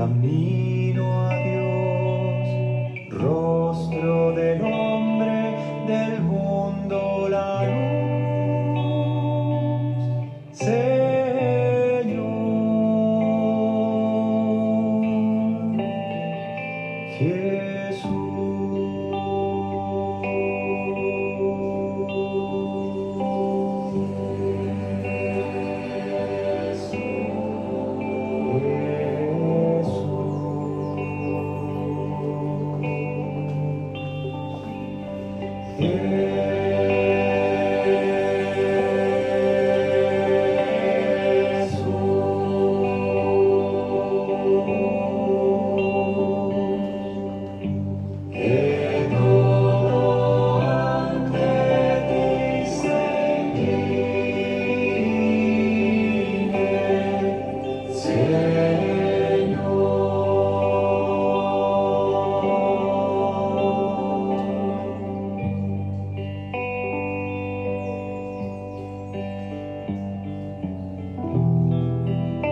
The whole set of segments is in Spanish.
camino a Dios, rostro del hombre, del mundo la luz, Señor Jesús.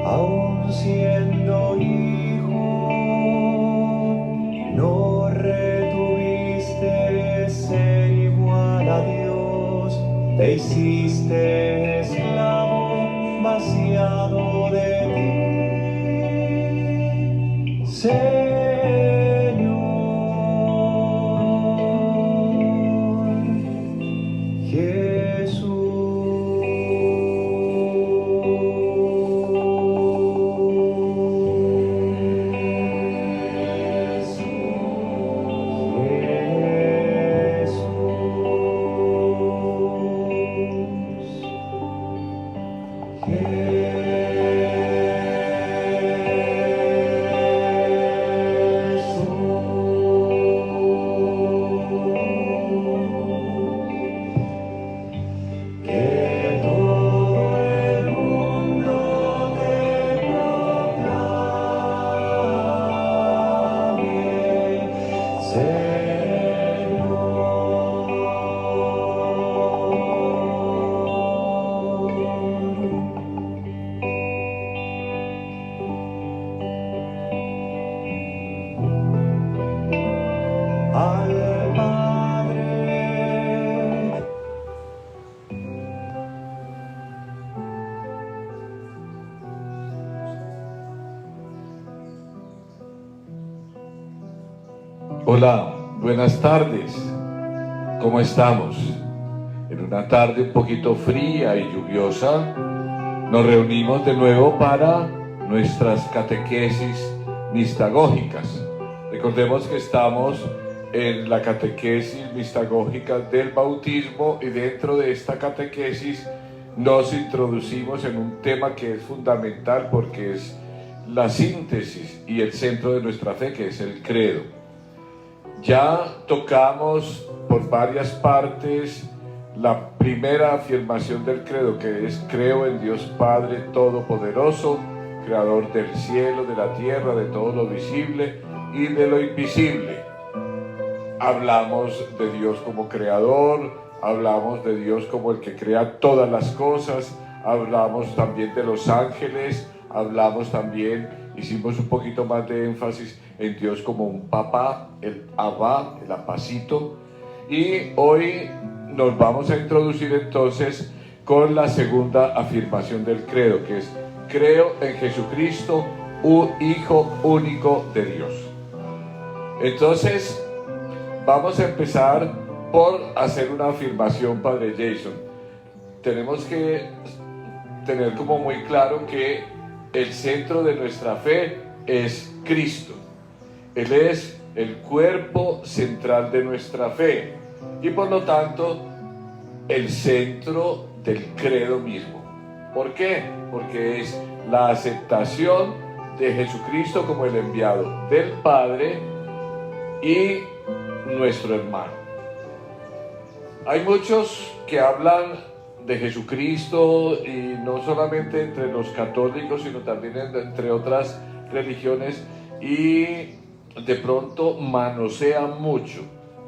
Aun siendo hijo, no retuviste ser igual a Dios, te hiciste esclavo, vaciado de ti, Señor Jesús. Al Padre. Hola, buenas tardes. ¿Cómo estamos? En una tarde un poquito fría y lluviosa, nos reunimos de nuevo para nuestras catequesis mistagógicas. Recordemos que estamos en la catequesis mistagógica del bautismo y dentro de esta catequesis nos introducimos en un tema que es fundamental porque es la síntesis y el centro de nuestra fe, que es el credo. Ya tocamos por varias partes la primera afirmación del credo, que es: creo en Dios Padre Todopoderoso, Creador del cielo, de la tierra, de todo lo visible y de lo invisible. Hablamos de Dios como creador, hablamos de Dios como el que crea todas las cosas, hablamos también de los ángeles, hablamos también, hicimos un poquito más de énfasis en Dios como un papá, el Abba, el apacito. Y hoy nos vamos a introducir entonces con la segunda afirmación del credo, que es: creo en Jesucristo, un Hijo único de Dios. Entonces, vamos a empezar por hacer una afirmación, Padre Jason. Tenemos que tener como muy claro que el centro de nuestra fe es Cristo. Él es el cuerpo central de nuestra fe y por lo tanto el centro del credo mismo. ¿Por qué? Porque es la aceptación de Jesucristo como el enviado del Padre y nuestro hermano. Hay muchos que hablan de Jesucristo y no solamente entre los católicos, sino también entre otras religiones, y de pronto manosean mucho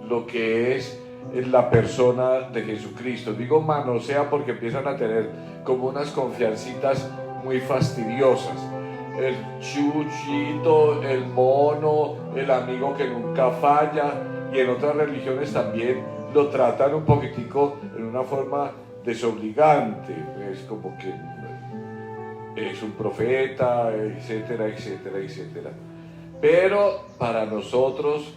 lo que es la persona de Jesucristo. Digo manosean porque empiezan a tener como unas confiancitas muy fastidiosas. el chuchito, el mono, el amigo que nunca falla, y en otras religiones también lo tratan un poquitico en una forma desobligante, es como que es un profeta, etcétera, etcétera, etcétera. Pero para nosotros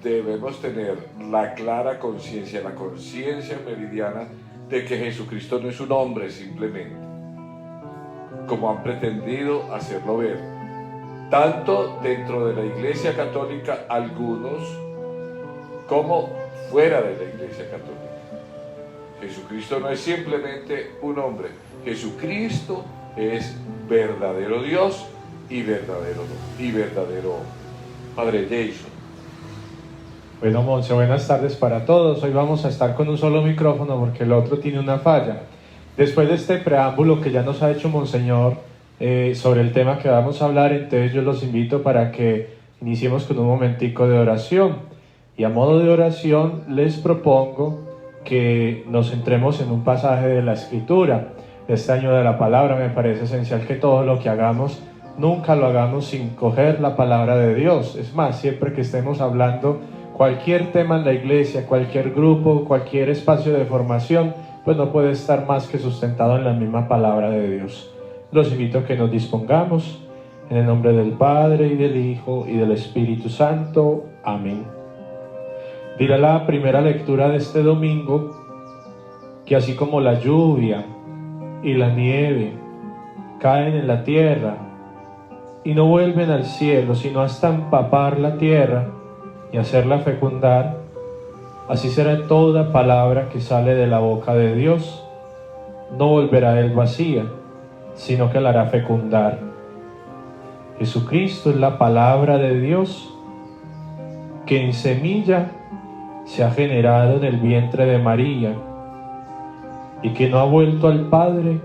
debemos tener la clara conciencia, la conciencia meridiana de que Jesucristo no es un hombre simplemente, como han pretendido hacerlo ver, tanto dentro de la Iglesia Católica algunos, como fuera de la Iglesia Católica. Jesucristo no es simplemente un hombre, Jesucristo es verdadero Dios y verdadero hombre. Padre Jason. Bueno, Monse, buenas tardes para todos. Hoy vamos a estar con un solo micrófono porque el otro tiene una falla. Después de este preámbulo que ya nos ha hecho Monseñor sobre el tema que vamos a hablar, entonces yo los invito para que iniciemos con un momentico de oración. Y a modo de oración les propongo que nos centremos en un pasaje de la Escritura. Este año de la palabra me parece esencial que todo lo que hagamos, nunca lo hagamos sin coger la palabra de Dios. Es más, siempre que estemos hablando cualquier tema en la iglesia, cualquier grupo, cualquier espacio de formación, pues no puede estar más que sustentado en la misma palabra de Dios. Los invito a que nos dispongamos en el nombre del Padre y del Hijo y del Espíritu Santo. Amén. Dirá la primera lectura de este domingo que así como la lluvia y la nieve caen en la tierra y no vuelven al cielo, sino hasta empapar la tierra y hacerla fecundar, así será toda palabra que sale de la boca de Dios. No volverá a él vacía, sino que la hará fecundar. Jesucristo es la palabra de Dios que en semilla se ha generado en el vientre de María y que no ha vuelto al Padre,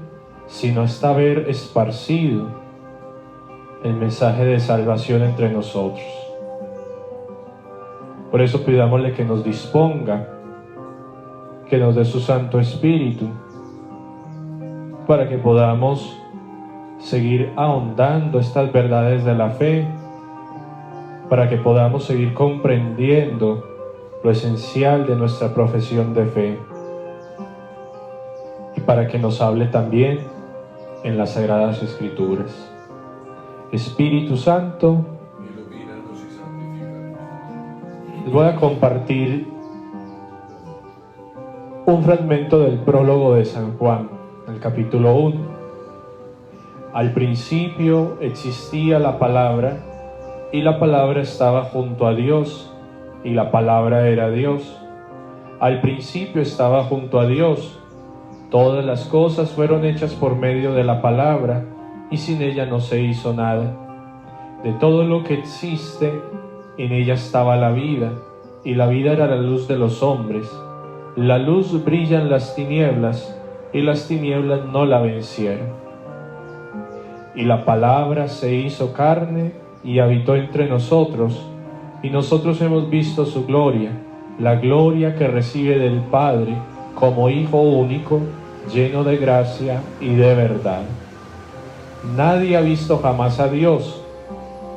sino hasta haber esparcido el mensaje de salvación entre nosotros. Por eso pidámosle que nos disponga, que nos dé su Santo Espíritu, para que podamos seguir ahondando estas verdades de la fe, para que podamos seguir comprendiendo lo esencial de nuestra profesión de fe, y para que nos hable también en las Sagradas Escrituras. Espíritu Santo, Ilumínanos y santifícanos. les voy a compartir un fragmento del prólogo de San Juan, el capítulo 1. Al principio existía la palabra, y la palabra estaba junto a Dios, y la palabra era Dios. Al principio estaba junto a Dios. Todas las cosas fueron hechas por medio de la palabra, y sin ella no se hizo nada. De todo lo que existe, en ella estaba la vida, y la vida era la luz de los hombres. La luz brilla en las tinieblas, y las tinieblas no la vencieron. Y la palabra se hizo carne y habitó entre nosotros, y nosotros hemos visto su gloria, la gloria que recibe del Padre como Hijo único, lleno de gracia y de verdad. Nadie ha visto jamás a Dios.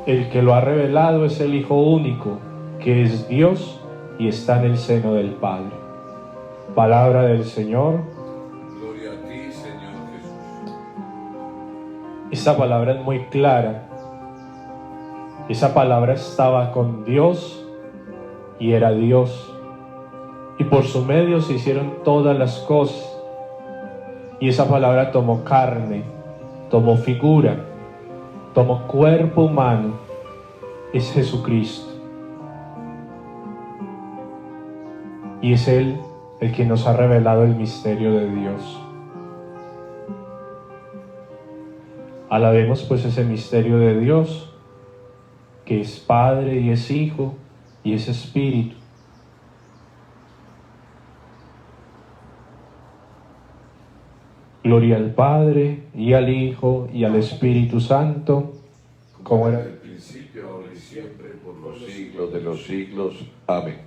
El que lo ha revelado es el Hijo único, que es Dios y está en el seno del Padre. Palabra del Señor. Gloria a ti, Señor Jesús. Esta palabra es muy clara. Esa palabra estaba con Dios y era Dios. Y por su medio se hicieron todas las cosas. Y esa palabra tomó carne, tomó figura, tomó cuerpo humano. Es Jesucristo. Y es Él el que nos ha revelado el misterio de Dios. Alabemos pues ese misterio de Dios, que es Padre y es Hijo y es Espíritu. Gloria al Padre y al Hijo y al Espíritu Santo, como era en el principio, ahora y siempre, por los siglos de los siglos. Amén.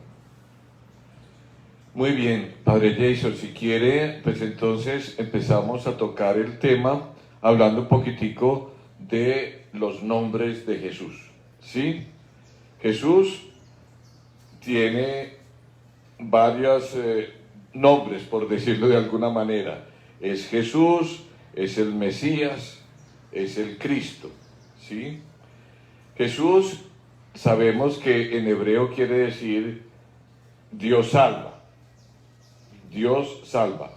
Muy bien, Padre Jason, si quiere, pues entonces empezamos a tocar el tema, hablando un poquitico de los nombres de Jesús, ¿sí? Jesús tiene varios nombres, por decirlo de alguna manera. Es Jesús, es el Mesías, es el Cristo, ¿sí? Jesús, sabemos que en hebreo quiere decir Dios salva. Dios salva.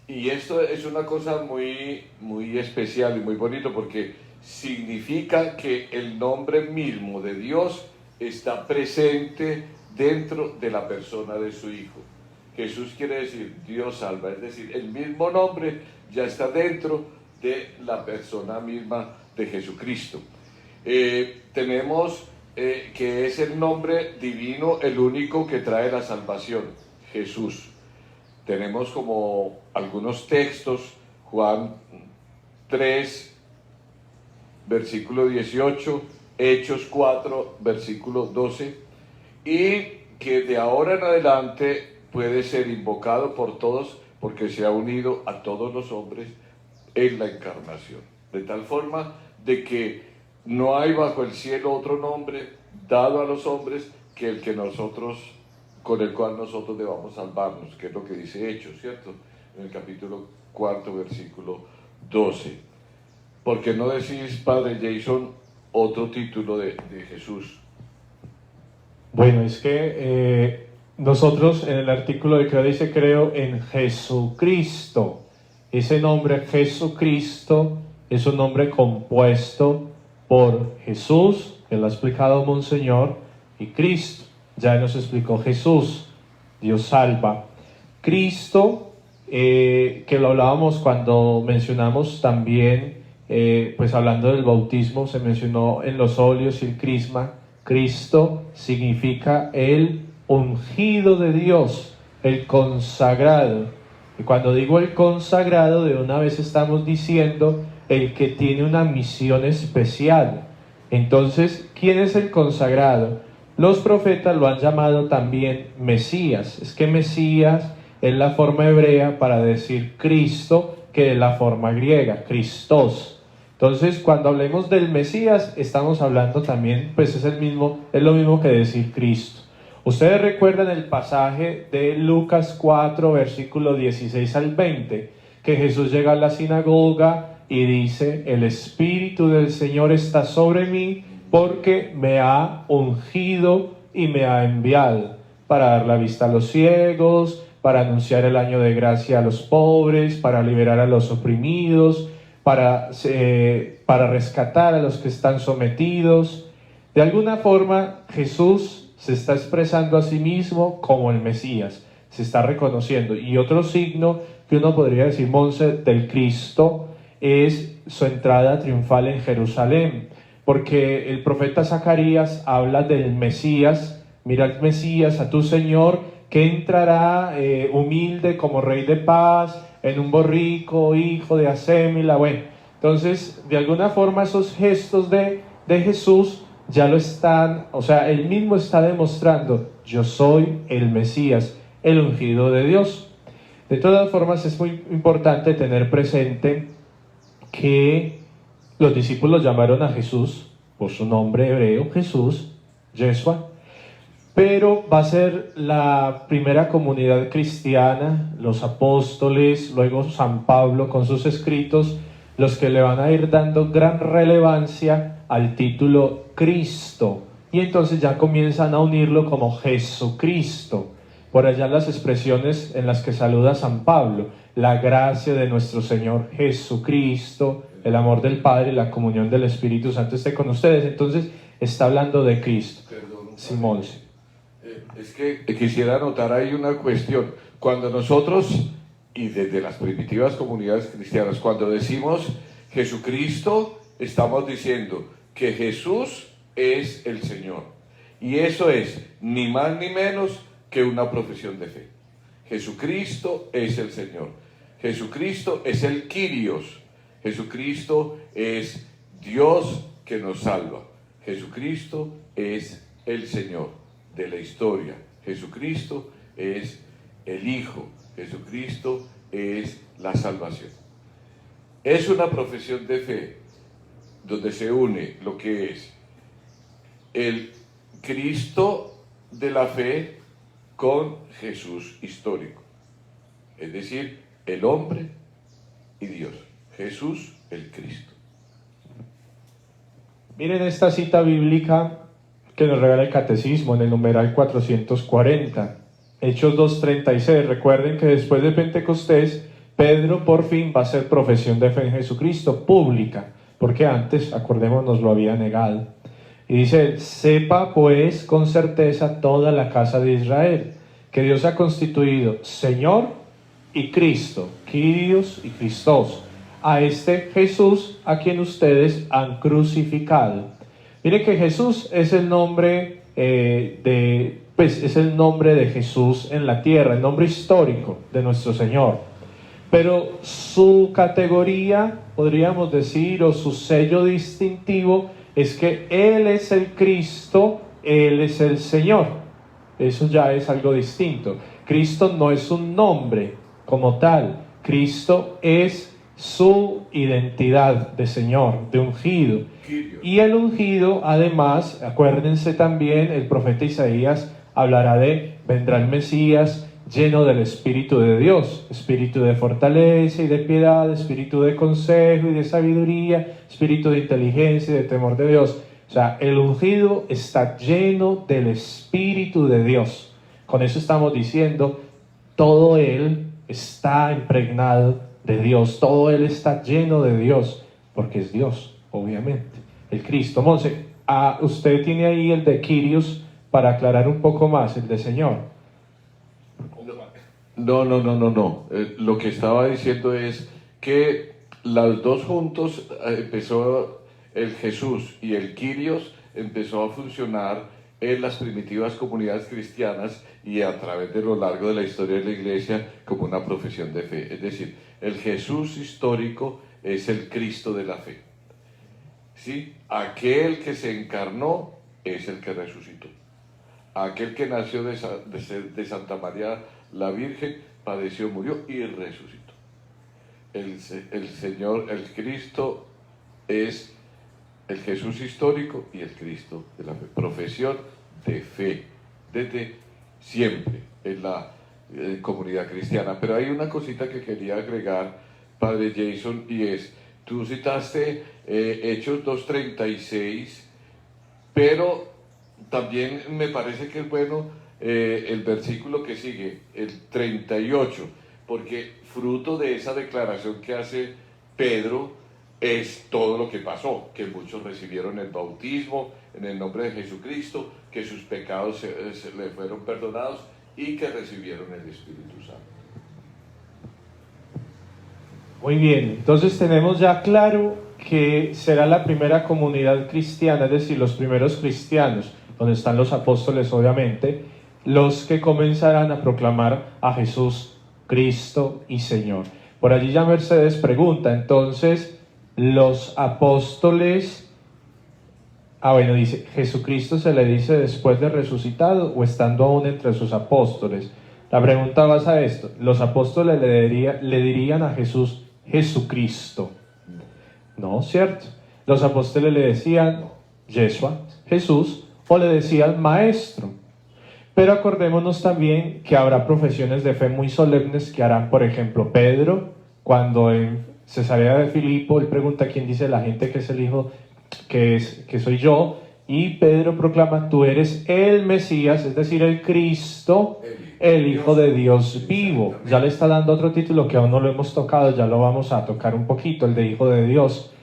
Y esto es una cosa muy, muy especial y muy bonito, porque significa que el nombre mismo de Dios está presente dentro de la persona de su Hijo. Jesús quiere decir Dios salva, es decir, el mismo nombre ya está dentro de la persona misma de Jesucristo. Tenemos que es el nombre divino, el único que trae la salvación, Jesús. Tenemos como algunos textos, Juan 3, versículo 18, Hechos 4, versículo 12, y que de ahora en adelante puede ser invocado por todos porque se ha unido a todos los hombres en la encarnación. De tal forma de que no hay bajo el cielo otro nombre dado a los hombres que el que nosotros, con el cual nosotros debamos salvarnos, que es lo que dice Hechos, ¿cierto? En el capítulo 4, versículo 12. ¿Por qué no decís, Padre Jason, otro título de Jesús? Bueno, es que nosotros en el artículo de creo dice creo en Jesucristo. Ese nombre Jesucristo es un nombre compuesto por Jesús, que lo ha explicado Monseñor, y Cristo. Ya nos explicó Jesús, Dios salva. Cristo, que lo hablábamos cuando mencionamos también, pues hablando del bautismo, se mencionó en los óleos y el crisma. Cristo significa el ungido de Dios, el consagrado. Y cuando digo el consagrado, de una vez estamos diciendo el que tiene una misión especial. Entonces, ¿quién es el consagrado? Los profetas lo han llamado también Mesías. Es que Mesías es la forma hebrea para decir Cristo, que es la forma griega, Christos. Entonces, cuando hablemos del Mesías, estamos hablando también, pues es lo mismo que decir Cristo. Ustedes recuerdan el pasaje de Lucas 4, versículo 16 al 20, que Jesús llega a la sinagoga y dice: el Espíritu del Señor está sobre mí, porque me ha ungido y me ha enviado para dar la vista a los ciegos, para anunciar el año de gracia a los pobres, para liberar a los oprimidos, para rescatar a los que están sometidos. De alguna forma, Jesús se está expresando a sí mismo como el Mesías, se está reconociendo. Y otro signo que uno podría decir, Monse, del Cristo, es su entrada triunfal en Jerusalén, porque el profeta Zacarías habla del Mesías. Mira el Mesías, a tu Señor, que entrará humilde como rey de paz, en un borrico, hijo de Asémila. Bueno, entonces, de alguna forma esos gestos de Jesús ya lo están, o sea, él mismo está demostrando: yo soy el Mesías, el ungido de Dios. De todas formas, es muy importante tener presente que los discípulos llamaron a Jesús por su nombre hebreo, Jesús, Yeshua, pero va a ser la primera comunidad cristiana, los apóstoles, luego San Pablo con sus escritos, los que le van a ir dando gran relevancia al título Cristo, y entonces ya comienzan a unirlo como Jesucristo. Por allá las expresiones en las que saluda San Pablo: la gracia de nuestro Señor Jesucristo, el amor del Padre y la comunión del Espíritu Santo esté con ustedes. Entonces está hablando de Cristo. Perdón, Simón. Es que quisiera anotar ahí una cuestión. Cuando nosotros, y desde las primitivas comunidades cristianas, cuando decimos Jesucristo, estamos diciendo que Jesús es el Señor. Y eso es ni más ni menos que una profesión de fe. Jesucristo es el Señor. Jesucristo es el Kyrios. Jesucristo es Dios que nos salva. Jesucristo es el Señor de la historia. Jesucristo es el Hijo. Jesucristo es la salvación. Es una profesión de fe. donde se une lo que es el Cristo de la fe con Jesús histórico, es decir, el hombre y Dios, Jesús el Cristo. Miren esta cita bíblica que nos regala el Catecismo en el numeral 440, Hechos 2:36. Recuerden que después de Pentecostés, Pedro por fin va a hacer profesión de fe en Jesucristo pública, porque antes, acordémonos, lo había negado. Y dice: sepa pues con certeza toda la casa de Israel, que Dios ha constituido Señor y Cristo, Kyrios y Christos, a este Jesús a quien ustedes han crucificado. Mire que Jesús es el nombre es el nombre de Jesús en la tierra, el nombre histórico de nuestro Señor. Pero su categoría, podríamos decir, o su sello distintivo, es que Él es el Cristo, Él es el Señor. Eso ya es algo distinto. Cristo no es un nombre como tal. Cristo es su identidad de Señor, de ungido. Y el ungido, además, acuérdense también, el profeta Isaías hablará de: vendrá el Mesías lleno del Espíritu de Dios, espíritu de fortaleza y de piedad, espíritu de consejo y de sabiduría, espíritu de inteligencia y de temor de Dios. O sea, el ungido está lleno del Espíritu de Dios. Con eso estamos diciendo, todo Él está impregnado de Dios, todo Él está lleno de Dios, porque es Dios, obviamente, el Cristo. Monse, usted tiene ahí el de Kyrios para aclarar un poco más, el de Señor. No. Lo que estaba diciendo es que los dos juntos empezó el Jesús y el Kyrios empezó a funcionar en las primitivas comunidades cristianas y a través de lo largo de la historia de la iglesia como una profesión de fe. Es decir, el Jesús histórico es el Cristo de la fe. ¿Sí? Aquel que se encarnó es el que resucitó. Aquel que nació de Santa María la Virgen, padeció, murió y resucitó. El Señor, el Cristo, es el Jesús histórico y el Cristo de la fe. Profesión de fe, desde siempre en la comunidad cristiana. Pero hay una cosita que quería agregar, Padre Jason, y es: tú citaste Hechos 2:36, pero también me parece que es bueno el versículo que sigue, el 38, porque fruto de esa declaración que hace Pedro es todo lo que pasó, que muchos recibieron el bautismo en el nombre de Jesucristo, que sus pecados se le fueron perdonados y que recibieron el Espíritu Santo. Muy bien, entonces tenemos ya claro que será la primera comunidad cristiana, es decir, los primeros cristianos, donde están los apóstoles obviamente, los que comenzarán a proclamar a Jesús Cristo y Señor. Por allí ya Mercedes pregunta, entonces, los apóstoles, dice, ¿Jesucristo se le dice después de resucitado o estando aún entre sus apóstoles? La pregunta va a esto: los apóstoles le dirían a Jesús Jesucristo, ¿no? ¿Cierto? Los apóstoles le decían Yeshua, Jesús, o le decían Maestro. Pero acordémonos también que habrá profesiones de fe muy solemnes que harán, por ejemplo, Pedro, cuando en Cesarea de Filipo, él pregunta: ¿quién dice la gente que es el Hijo, que soy yo? Y Pedro proclama: tú eres el Mesías, es decir, el Cristo, el Hijo de Dios vivo. Ya le está dando otro título que aún no lo hemos tocado, ya lo vamos a tocar un poquito, el de Hijo de Dios.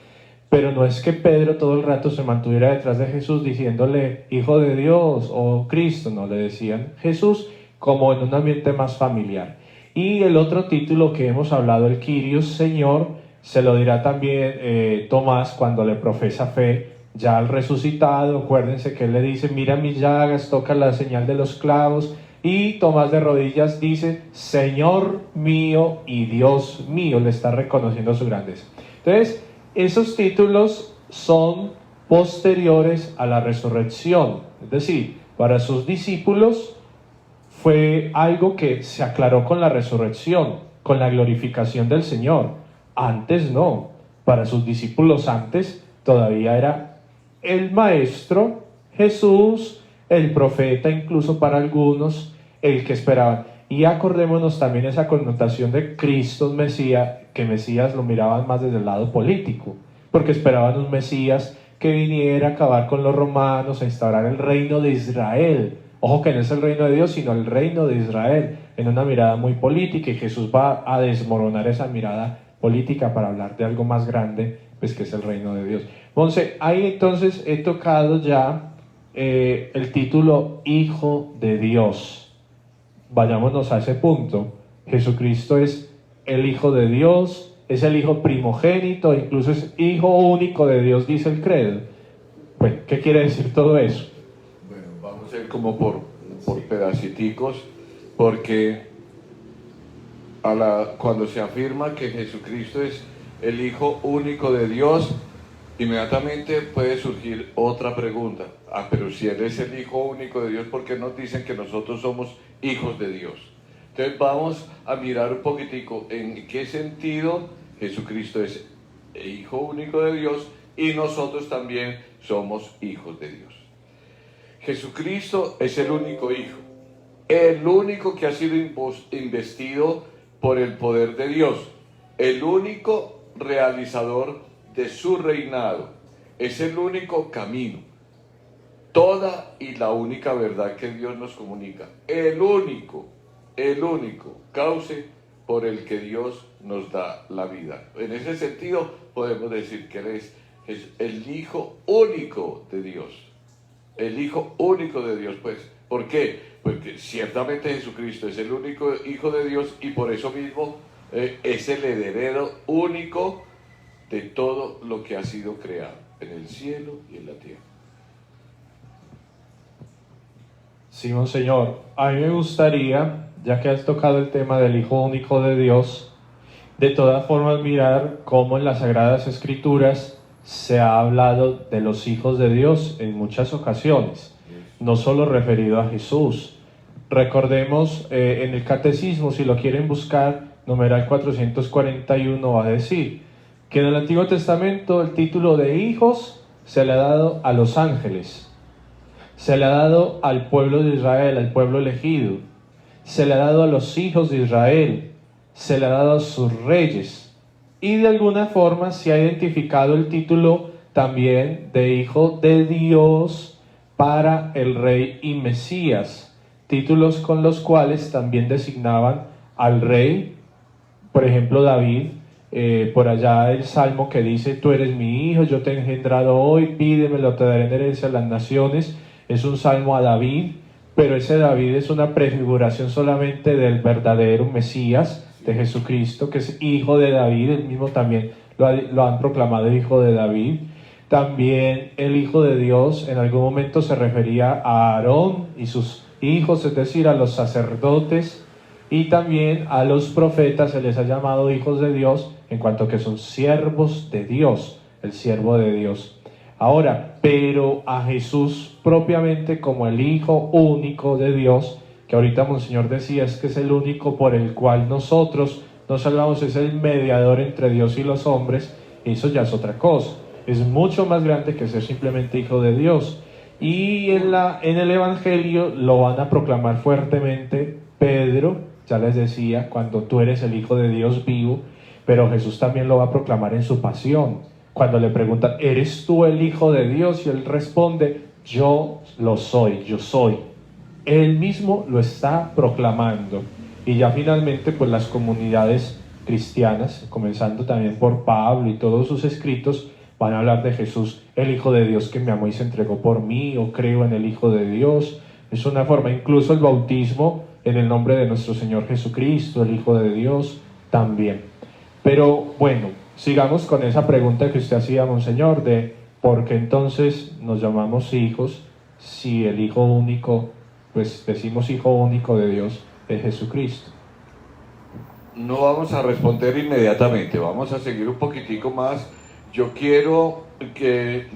Pero no es que Pedro todo el rato se mantuviera detrás de Jesús diciéndole Hijo de Dios o Cristo, no, le decían Jesús, como en un ambiente más familiar. Y el otro título que hemos hablado, el Kyrios, Señor, se lo dirá también Tomás cuando le profesa fe ya al resucitado. Acuérdense que él le dice: mira mis llagas, toca la señal de los clavos. Y Tomás de rodillas dice: Señor mío y Dios mío, le está reconociendo su grandeza. Entonces, esos títulos son posteriores a la resurrección, es decir, para sus discípulos fue algo que se aclaró con la resurrección, con la glorificación del Señor. Antes no, para sus discípulos antes todavía era el maestro, Jesús, el profeta incluso para algunos, el que esperaban. Y acordémonos también esa connotación de Cristo Mesías, que Mesías lo miraban más desde el lado político, porque esperaban un Mesías que viniera a acabar con los romanos, a instaurar el reino de Israel. Ojo que no es el reino de Dios, sino el reino de Israel, en una mirada muy política, y Jesús va a desmoronar esa mirada política para hablar de algo más grande, pues que es el reino de Dios. Monse, ahí entonces he tocado ya el título Hijo de Dios. Vayámonos a ese punto. Jesucristo es el Hijo de Dios, es el Hijo primogénito, incluso es Hijo único de Dios, dice el credo. Bueno, ¿qué quiere decir todo eso? Bueno, vamos a ir como por pedaciticos, porque cuando se afirma que Jesucristo es el Hijo único de Dios, inmediatamente puede surgir otra pregunta. Pero si Él es el Hijo único de Dios, ¿por qué nos dicen que nosotros somos hijos de Dios? Entonces vamos a mirar un poquitico en qué sentido Jesucristo es el Hijo único de Dios y nosotros también somos hijos de Dios. Jesucristo es el único Hijo, el único que ha sido investido por el poder de Dios, el único realizador de su reinado, es el único camino, toda y la única verdad que Dios nos comunica, el único cauce por el que Dios nos da la vida. En ese sentido podemos decir que Él es el Hijo único de Dios, el Hijo único de Dios. Pues, ¿por qué? Porque ciertamente Jesucristo es el único Hijo de Dios y por eso mismo es el heredero único de todo lo que ha sido creado en el cielo y en la tierra. Sí, Monseñor, a mí me gustaría, ya que has tocado el tema del Hijo único de Dios, de todas formas mirar cómo en las Sagradas Escrituras se ha hablado de los hijos de Dios en muchas ocasiones, no solo referido a Jesús. Recordemos en el Catecismo, si lo quieren buscar, numeral 441 va a decir que en el Antiguo Testamento el título de hijos se le ha dado a los ángeles, se le ha dado al pueblo de Israel, al pueblo elegido, se le ha dado a los hijos de Israel, se le ha dado a sus reyes, y de alguna forma se ha identificado el título también de Hijo de Dios para el Rey y Mesías, títulos con los cuales también designaban al Rey. Por ejemplo, David, por allá el Salmo que dice: tú eres mi hijo, yo te he engendrado hoy, pídemelo, te daré en herencia a las naciones. Es un salmo a David, pero ese David es una prefiguración solamente del verdadero Mesías, de Jesucristo, que es hijo de David. Él mismo también lo han proclamado hijo de David. También el Hijo de Dios en algún momento se refería a Aarón y sus hijos, es decir, a los sacerdotes, y también a los profetas se les ha llamado hijos de Dios, en cuanto que son siervos de Dios, el siervo de Dios. Ahora, pero a Jesús propiamente como el Hijo único de Dios, que ahorita Monseñor decía es que es el único por el cual nosotros nos salvamos, es el mediador entre Dios y los hombres, eso ya es otra cosa, es mucho más grande que ser simplemente Hijo de Dios. Y en el Evangelio lo van a proclamar fuertemente Pedro, ya les decía, cuando tú eres el Hijo de Dios vivo, pero Jesús también lo va a proclamar en su pasión, cuando le preguntan, ¿eres tú el Hijo de Dios? Y él responde, yo lo soy, yo soy. Él mismo lo está proclamando. Y ya finalmente, pues las comunidades cristianas, comenzando también por Pablo y todos sus escritos, van a hablar de Jesús, el Hijo de Dios que me amó y se entregó por mí, o creo en el Hijo de Dios. Es una forma, incluso el bautismo en el nombre de nuestro Señor Jesucristo, el Hijo de Dios, también. Pero bueno, sigamos con esa pregunta que usted hacía, Monseñor, de por qué entonces nos llamamos hijos si el Hijo único, pues decimos Hijo único de Dios, es Jesucristo. No vamos a responder inmediatamente, vamos a seguir un poquitico más. Yo quiero que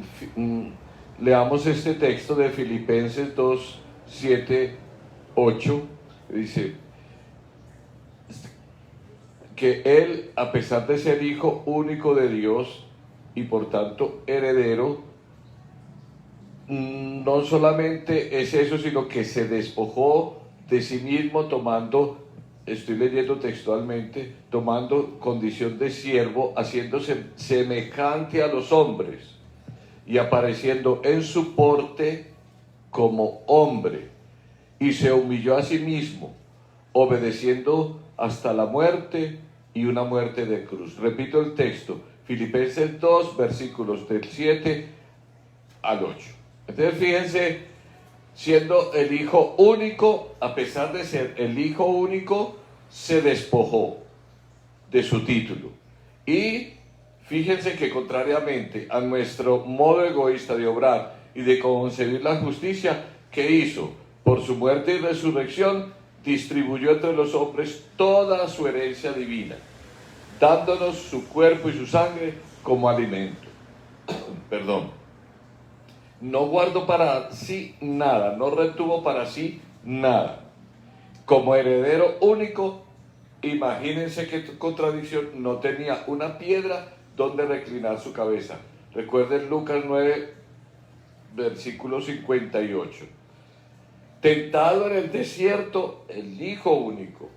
leamos este texto de Filipenses 2, 7, 8, dice que Él, a pesar de ser Hijo único de Dios, y por tanto heredero, no solamente es eso, sino que se despojó de sí mismo tomando, estoy leyendo textualmente, tomando condición de siervo, haciéndose semejante a los hombres y apareciendo en su porte como hombre, y se humilló a sí mismo, obedeciendo hasta la muerte y una muerte de cruz. Repito el texto, Filipenses 2, versículos del 7 al 8. Entonces fíjense, siendo el hijo único, a pesar de ser el hijo único, se despojó de su título. Y fíjense que contrariamente a nuestro modo egoísta de obrar y de concebir la justicia, ¿qué hizo? Por su muerte y resurrección, distribuyó entre los hombres toda su herencia divina, dándonos su cuerpo y su sangre como alimento. Perdón. No guardó para sí nada, no retuvo para sí nada. Como heredero único, imagínense qué contradicción, no tenía una piedra donde reclinar su cabeza. Recuerden Lucas 9, versículo 58. Tentado en el desierto, el hijo único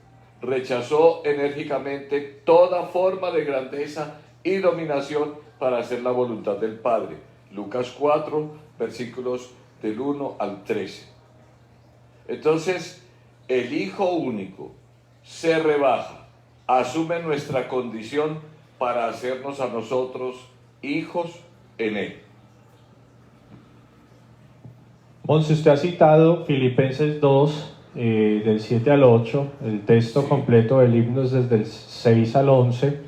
rechazó enérgicamente toda forma de grandeza y dominación para hacer la voluntad del Padre. Lucas 4, versículos del 1 al 13. Entonces, el Hijo único se rebaja, asume nuestra condición para hacernos a nosotros hijos en Él. Monse, usted ha citado Filipenses 2, del 7 al 8, el texto completo del himno es desde el 6 al 11.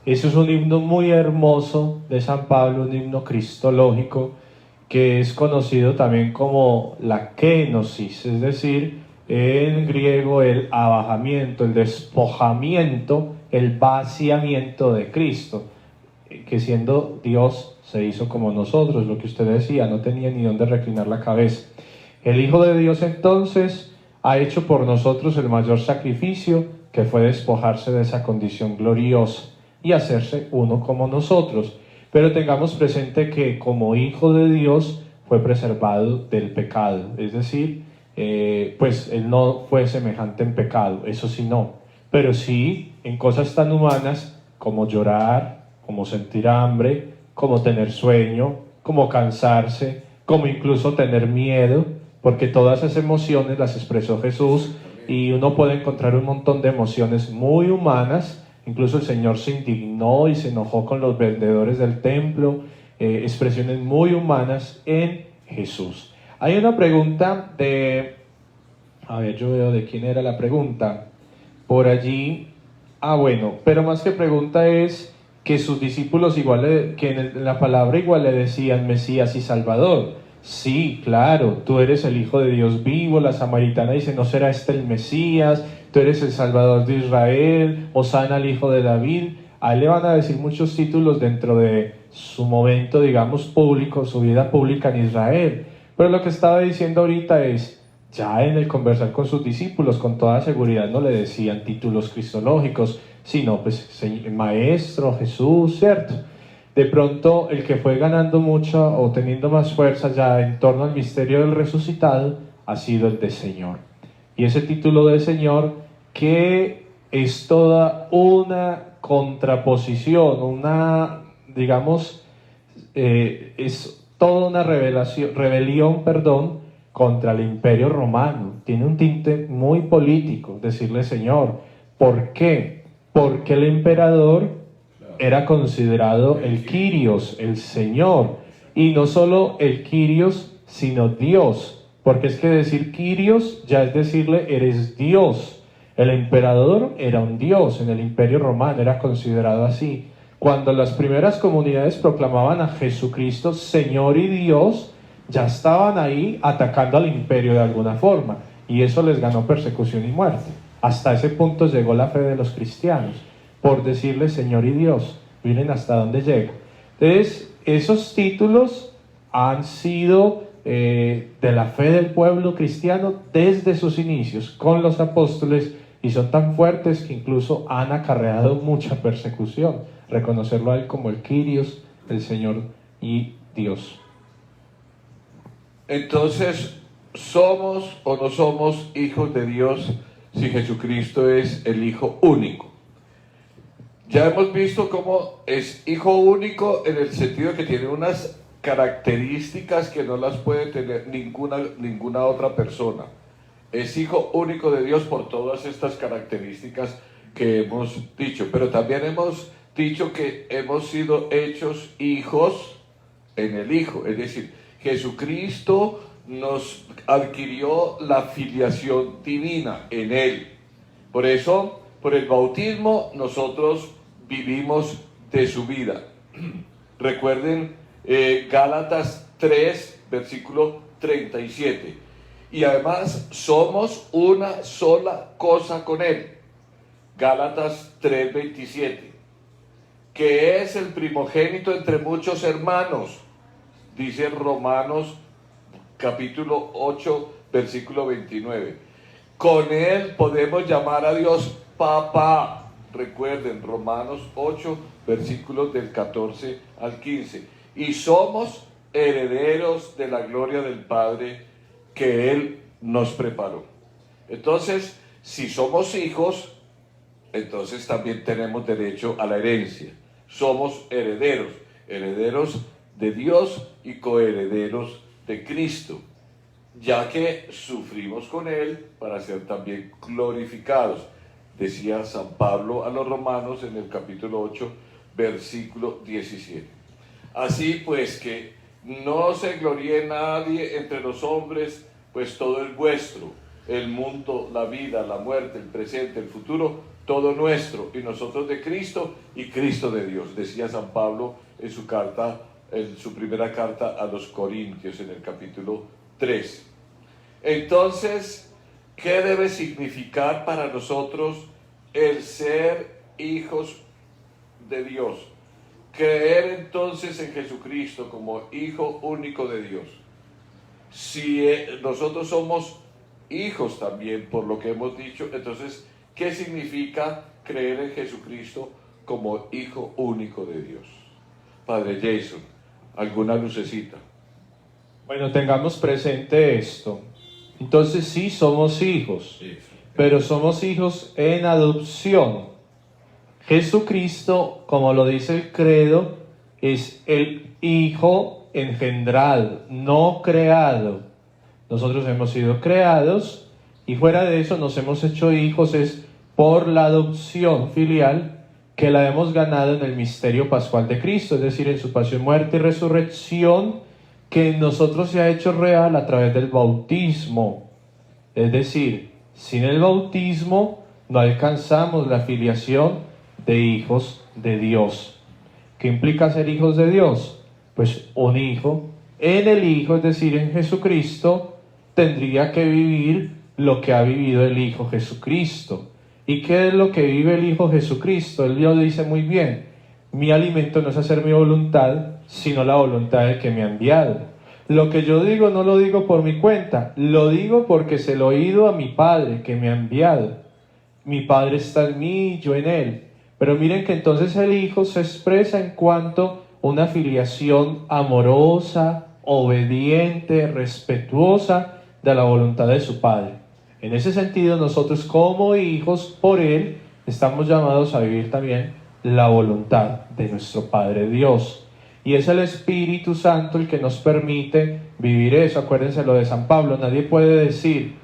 Eso es un himno muy hermoso de San Pablo, un himno cristológico, que es conocido también como la kenosis, es decir, en griego el abajamiento, el despojamiento, el vaciamiento de Cristo, que siendo Dios se hizo como nosotros, lo que usted decía, no tenía ni dónde reclinar la cabeza. El Hijo de Dios entonces ha hecho por nosotros el mayor sacrificio, que fue despojarse de esa condición gloriosa y hacerse uno como nosotros. Pero tengamos presente que como Hijo de Dios fue preservado del pecado, es decir, pues Él no fue semejante en pecado, eso sí no, pero sí en cosas tan humanas como llorar, como sentir hambre, como tener sueño, como cansarse, como incluso tener miedo, porque todas esas emociones las expresó Jesús y uno puede encontrar un montón de emociones muy humanas. Incluso el Señor se indignó y se enojó con los vendedores del templo, expresiones muy humanas en Jesús. Hay una pregunta de, a ver, yo veo de quién era la pregunta, por allí, bueno, pero más que pregunta es que sus discípulos igual, que en la palabra igual le decían Mesías y Salvador. Sí, claro, tú eres el Hijo de Dios vivo. La samaritana dice, ¿no será este el Mesías? Tú eres el Salvador de Israel, Hosana al Hijo de David. A él le van a decir muchos títulos dentro de su momento, digamos, público, su vida pública en Israel. Pero lo que estaba diciendo ahorita es, ya en el conversar con sus discípulos, con toda seguridad no le decían títulos cristológicos, sino pues Maestro, Jesús, ¿cierto? De pronto el que fue ganando mucho o teniendo más fuerza ya en torno al misterio del resucitado ha sido el de Señor. Y ese título de Señor que es toda una contraposición, una, digamos, es toda una rebelión, contra el imperio romano. Tiene un tinte muy político decirle Señor. ¿Por qué? Porque el emperador era considerado el Kyrios, el Señor, y no solo el Kyrios, sino Dios, porque es que decir Kyrios ya es decirle eres Dios. El emperador era un Dios, en el imperio romano era considerado así. Cuando las primeras comunidades proclamaban a Jesucristo Señor y Dios, ya estaban ahí atacando al imperio de alguna forma, y eso les ganó persecución y muerte. Hasta ese punto llegó la fe de los cristianos, por decirle Señor y Dios. Miren hasta dónde llega. Entonces, esos títulos han sido de la fe del pueblo cristiano desde sus inicios con los apóstoles, y son tan fuertes que incluso han acarreado mucha persecución. Reconocerlo a él como el Kyrios, el Señor y Dios. Entonces, ¿somos o no somos hijos de Dios si Jesucristo es el Hijo único? Ya hemos visto cómo es Hijo único en el sentido de que tiene unas características que no las puede tener ninguna otra persona. Es Hijo único de Dios por todas estas características que hemos dicho, pero también hemos dicho que hemos sido hechos hijos en el Hijo, es decir, Jesucristo nos adquirió la filiación divina en Él. Por eso, por el bautismo, nosotros vivimos de su vida. Recuerden Gálatas 3, versículo 37. Y además somos una sola cosa con Él. Gálatas 3, 27. Que es el primogénito entre muchos hermanos. Dice Romanos capítulo 8, versículo 29. Con Él podemos llamar a Dios Papá. Recuerden, Romanos 8, versículos del 14 al 15. Y somos herederos de la gloria del Padre que Él nos preparó. Entonces, si somos hijos, entonces también tenemos derecho a la herencia. Somos herederos, herederos de Dios y coherederos de Cristo, ya que sufrimos con Él para ser también glorificados. Decía San Pablo a los romanos en el capítulo 8, versículo 17. Así pues que no se gloríe nadie entre los hombres, pues todo es vuestro, el mundo, la vida, la muerte, el presente, el futuro, todo nuestro, y nosotros de Cristo y Cristo de Dios, decía San Pablo en su carta, en su primera carta a los Corintios, en el capítulo 3. Entonces, ¿qué debe significar para nosotros el ser hijos de Dios? Creer entonces en Jesucristo como Hijo único de Dios. Si nosotros somos hijos también, por lo que hemos dicho, entonces, ¿qué significa creer en Jesucristo como Hijo único de Dios? Padre Jason, ¿alguna lucecita? Bueno, tengamos presente esto. Entonces sí somos hijos, pero somos hijos en adopción. Jesucristo, como lo dice el credo, es el Hijo engendrado, no creado. Nosotros hemos sido creados y fuera de eso nos hemos hecho hijos es por la adopción filial que la hemos ganado en el misterio pascual de Cristo, es decir, en su pasión, muerte y resurrección, que en nosotros se ha hecho real a través del bautismo. Es decir, sin el bautismo no alcanzamos la filiación de hijos de Dios. ¿Qué implica ser hijos de Dios? Pues un hijo en el Hijo, es decir, en Jesucristo, tendría que vivir lo que ha vivido el Hijo Jesucristo. ¿Y qué es lo que vive el Hijo Jesucristo? Él lo dice muy bien: mi alimento no es hacer mi voluntad, sino la voluntad del que me ha enviado. Lo que yo digo no lo digo por mi cuenta, lo digo porque se lo he oído a mi Padre que me ha enviado. Mi Padre está en mí y yo en Él. Pero miren que entonces el Hijo se expresa en cuanto a una filiación amorosa, obediente, respetuosa de la voluntad de su Padre. En ese sentido, nosotros como hijos por Él estamos llamados a vivir también la voluntad de nuestro Padre Dios. Y es el Espíritu Santo el que nos permite vivir eso. Acuérdense lo de San Pablo: nadie puede decir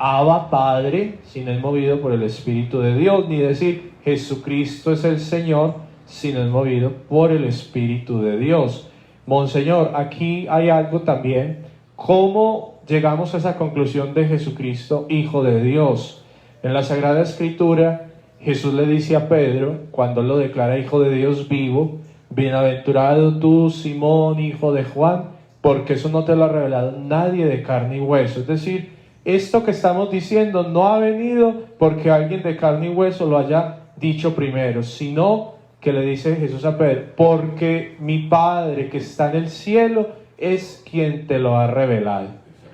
Abba Padre si no es movido por el Espíritu de Dios, ni decir Jesucristo es el Señor si no es movido por el Espíritu de Dios. Monseñor, aquí hay algo también. ¿Cómo llegamos a esa conclusión de Jesucristo, Hijo de Dios? En la Sagrada Escritura, Jesús le dice a Pedro, cuando lo declara Hijo de Dios vivo: bienaventurado tú, Simón, hijo de Juan, porque eso no te lo ha revelado nadie de carne y hueso. Es decir, esto que estamos diciendo no ha venido porque alguien de carne y hueso lo haya dicho primero, sino que le dice Jesús a Pedro: porque mi Padre que está en el cielo es quien te lo ha revelado.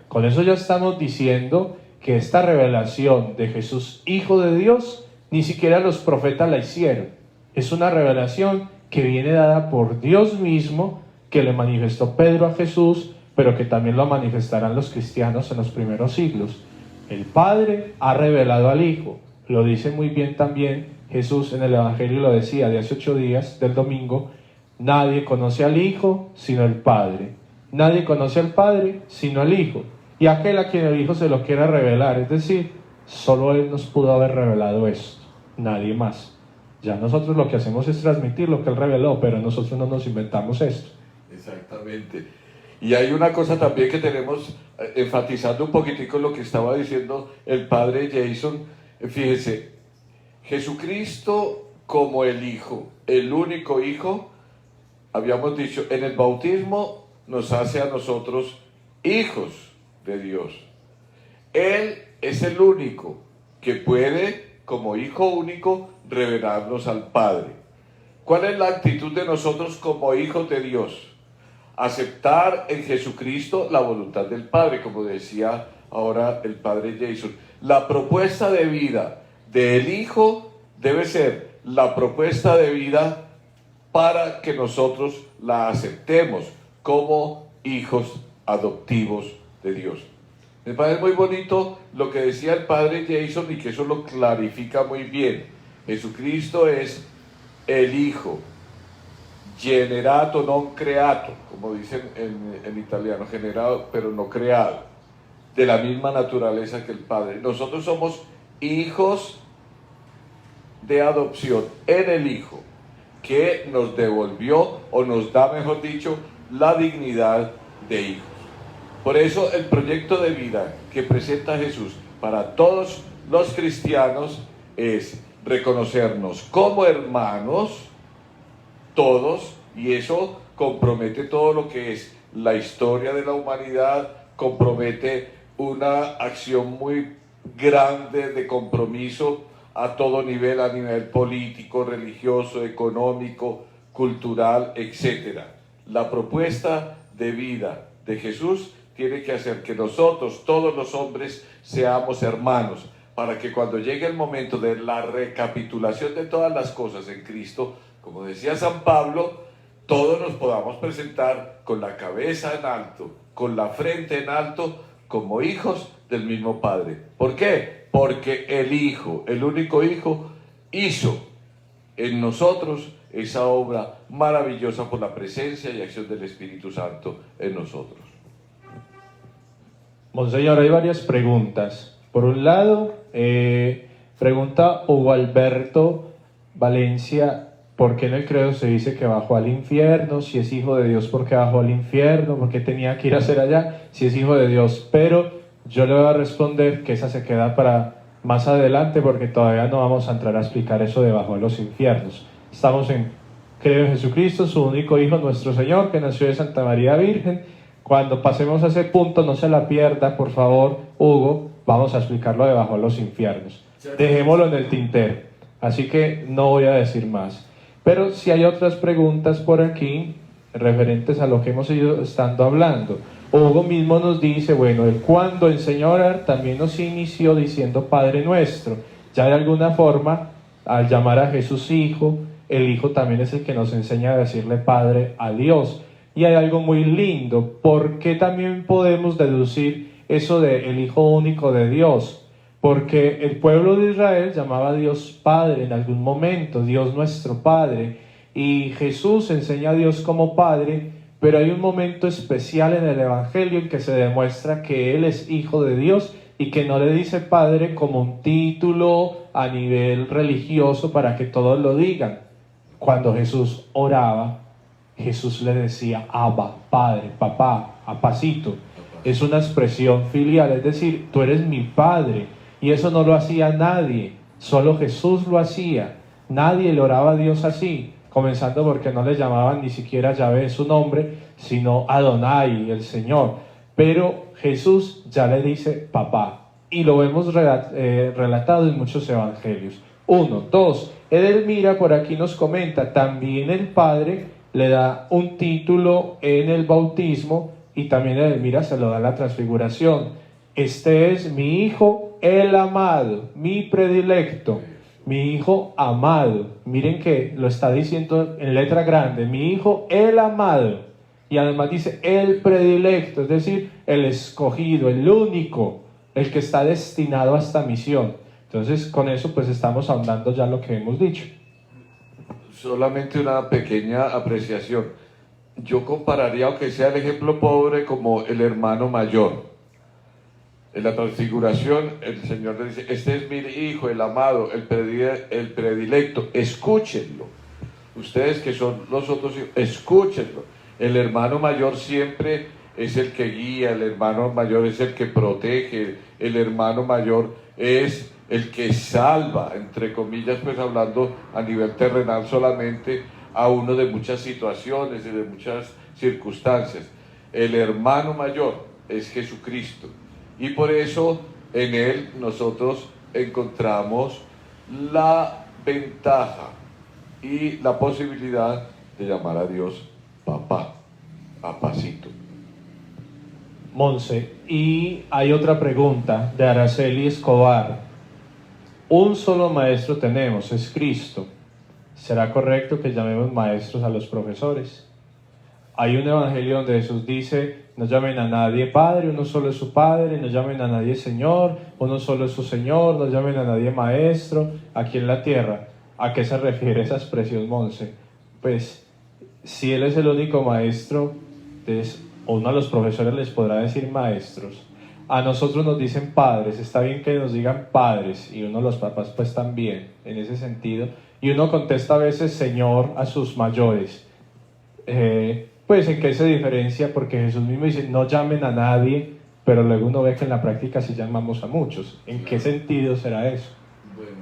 Con eso ya estamos diciendo que esta revelación de Jesús, Hijo de Dios, ni siquiera los profetas la hicieron. Es una revelación que viene dada por Dios mismo, que le manifestó Pedro a Jesús, pero que también lo manifestarán los cristianos en los primeros siglos. El Padre ha revelado al Hijo. Lo dice muy bien también Jesús en el Evangelio, lo decía de hace 8 días del domingo: nadie conoce al Hijo sino el Padre. Nadie conoce al Padre sino al Hijo. Y aquel a quien el Hijo se lo quiera revelar, es decir, solo Él nos pudo haber revelado esto, nadie más. Ya nosotros lo que hacemos es transmitir lo que Él reveló, pero nosotros no nos inventamos esto. Exactamente. Y hay una cosa también que tenemos, enfatizando un poquitico lo que estaba diciendo el padre Jason. Fíjese, Jesucristo como el Hijo, el único Hijo, habíamos dicho, en el bautismo nos hace a nosotros hijos de Dios. Él es el único que puede, como Hijo único, revelarnos al Padre. ¿Cuál es la actitud de nosotros como hijos de Dios? Aceptar en Jesucristo la voluntad del Padre, como decía ahora el padre Jason. La propuesta de vida del Hijo debe ser la propuesta de vida para que nosotros la aceptemos como hijos adoptivos de Dios. Me parece muy bonito lo que decía el padre Jason, y que eso lo clarifica muy bien. Jesucristo es el Hijo, generato non creato, como dicen en italiano, generado pero no creado, de la misma naturaleza que el Padre. Nosotros somos hijos de adopción en el Hijo, que nos devolvió, o nos da, mejor dicho, la dignidad de hijos. Por eso el proyecto de vida que presenta Jesús para todos los cristianos es reconocernos como hermanos todos, y eso compromete todo lo que es la historia de la humanidad, compromete una acción muy grande de compromiso a todo nivel, a nivel político, religioso, económico, cultural, etc. La propuesta de vida de Jesús tiene que hacer que nosotros, todos los hombres, seamos hermanos, para que cuando llegue el momento de la recapitulación de todas las cosas en Cristo, como decía San Pablo, todos nos podamos presentar con la cabeza en alto, con la frente en alto, como hijos del mismo Padre. ¿Por qué? Porque el Hijo, el único Hijo, hizo en nosotros esa obra maravillosa por la presencia y acción del Espíritu Santo en nosotros. Monseñor, hay varias preguntas. Por un lado, pregunta Hugo Alberto Valencia: ¿por qué en el credo se dice que bajó al infierno? Si es hijo de Dios, ¿por qué bajó al infierno? ¿Por qué tenía que ir a hacer allá? Si es hijo de Dios. Pero yo le voy a responder que esa se queda para más adelante, porque todavía no vamos a entrar a explicar eso de bajó a los infiernos. Estamos en creo en Jesucristo, su único Hijo, nuestro Señor, que nació de Santa María Virgen. Cuando pasemos a ese punto, no se la pierda, por favor, Hugo, vamos a explicarlo de bajó a los infiernos. Dejémoslo en el tintero, así que no voy a decir más. Pero si hay otras preguntas por aquí referentes a lo que hemos ido estando hablando. Hugo mismo nos dice, bueno, él cuando enseñó a orar también nos inició diciendo Padre Nuestro. Ya de alguna forma, al llamar a Jesús Hijo, el Hijo también es el que nos enseña a decirle Padre a Dios. Y hay algo muy lindo, porque también podemos deducir eso de el Hijo único de Dios. Porque el pueblo de Israel llamaba a Dios Padre en algún momento, Dios nuestro Padre, y Jesús enseña a Dios como Padre, pero hay un momento especial en el Evangelio en que se demuestra que Él es Hijo de Dios y que no le dice Padre como un título a nivel religioso para que todos lo digan. Cuando Jesús oraba, Jesús le decía Abba, Padre, Papá, Apacito. Es una expresión filial, es decir, tú eres mi Padre. Y eso no lo hacía nadie, solo Jesús lo hacía. Nadie le oraba a Dios así, comenzando porque no le llamaban ni siquiera Yahvé su nombre, sino Adonai, el Señor. Pero Jesús ya le dice papá, y lo vemos relatado en muchos evangelios. 1, 2, Edelmira por aquí nos comenta, también el Padre le da un título en el bautismo, y también Edelmira se lo da en la transfiguración. Este es mi Hijo, el amado, mi predilecto. mi hijo amado. Miren que lo está diciendo en letra grande, mi hijo el amado. Y además dice el predilecto, es decir, el escogido, el único, el que está destinado a esta misión. Entonces con eso pues estamos ahondando ya lo que hemos dicho. Solamente una pequeña apreciación. Yo compararía, aunque sea el ejemplo pobre, como el hermano mayor. En la transfiguración, el Señor le dice, este es mi hijo, el amado, el predilecto, escúchenlo. Ustedes que son los otros hijos, escúchenlo. El hermano mayor siempre es el que guía, el hermano mayor es el que protege, el hermano mayor es el que salva, entre comillas, pues hablando a nivel terrenal solamente, a uno de muchas situaciones y de muchas circunstancias. El hermano mayor es Jesucristo. Y por eso en Él nosotros encontramos la ventaja y la posibilidad de llamar a Dios papá, papacito. Monse, y hay otra pregunta de Araceli Escobar. Un solo maestro tenemos, es Cristo. ¿Será correcto que llamemos maestros a los profesores? Hay un evangelio donde Jesús dice, no llamen a nadie Padre, uno solo es su Padre, no llamen a nadie Señor, uno solo es su Señor, no llamen a nadie Maestro, aquí en la tierra. ¿A qué se refiere esa expresión, Monse? Pues, si Él es el único Maestro, entonces, uno a los profesores les podrá decir maestros. A nosotros nos dicen padres, está bien que nos digan padres, y uno los papás pues también, en ese sentido. Y uno contesta a veces Señor a sus mayores. Pues en qué se diferencia, porque Jesús mismo dice no llamen a nadie, pero luego uno ve que en la práctica sí llamamos a muchos. ¿En qué sentido será eso? Bueno,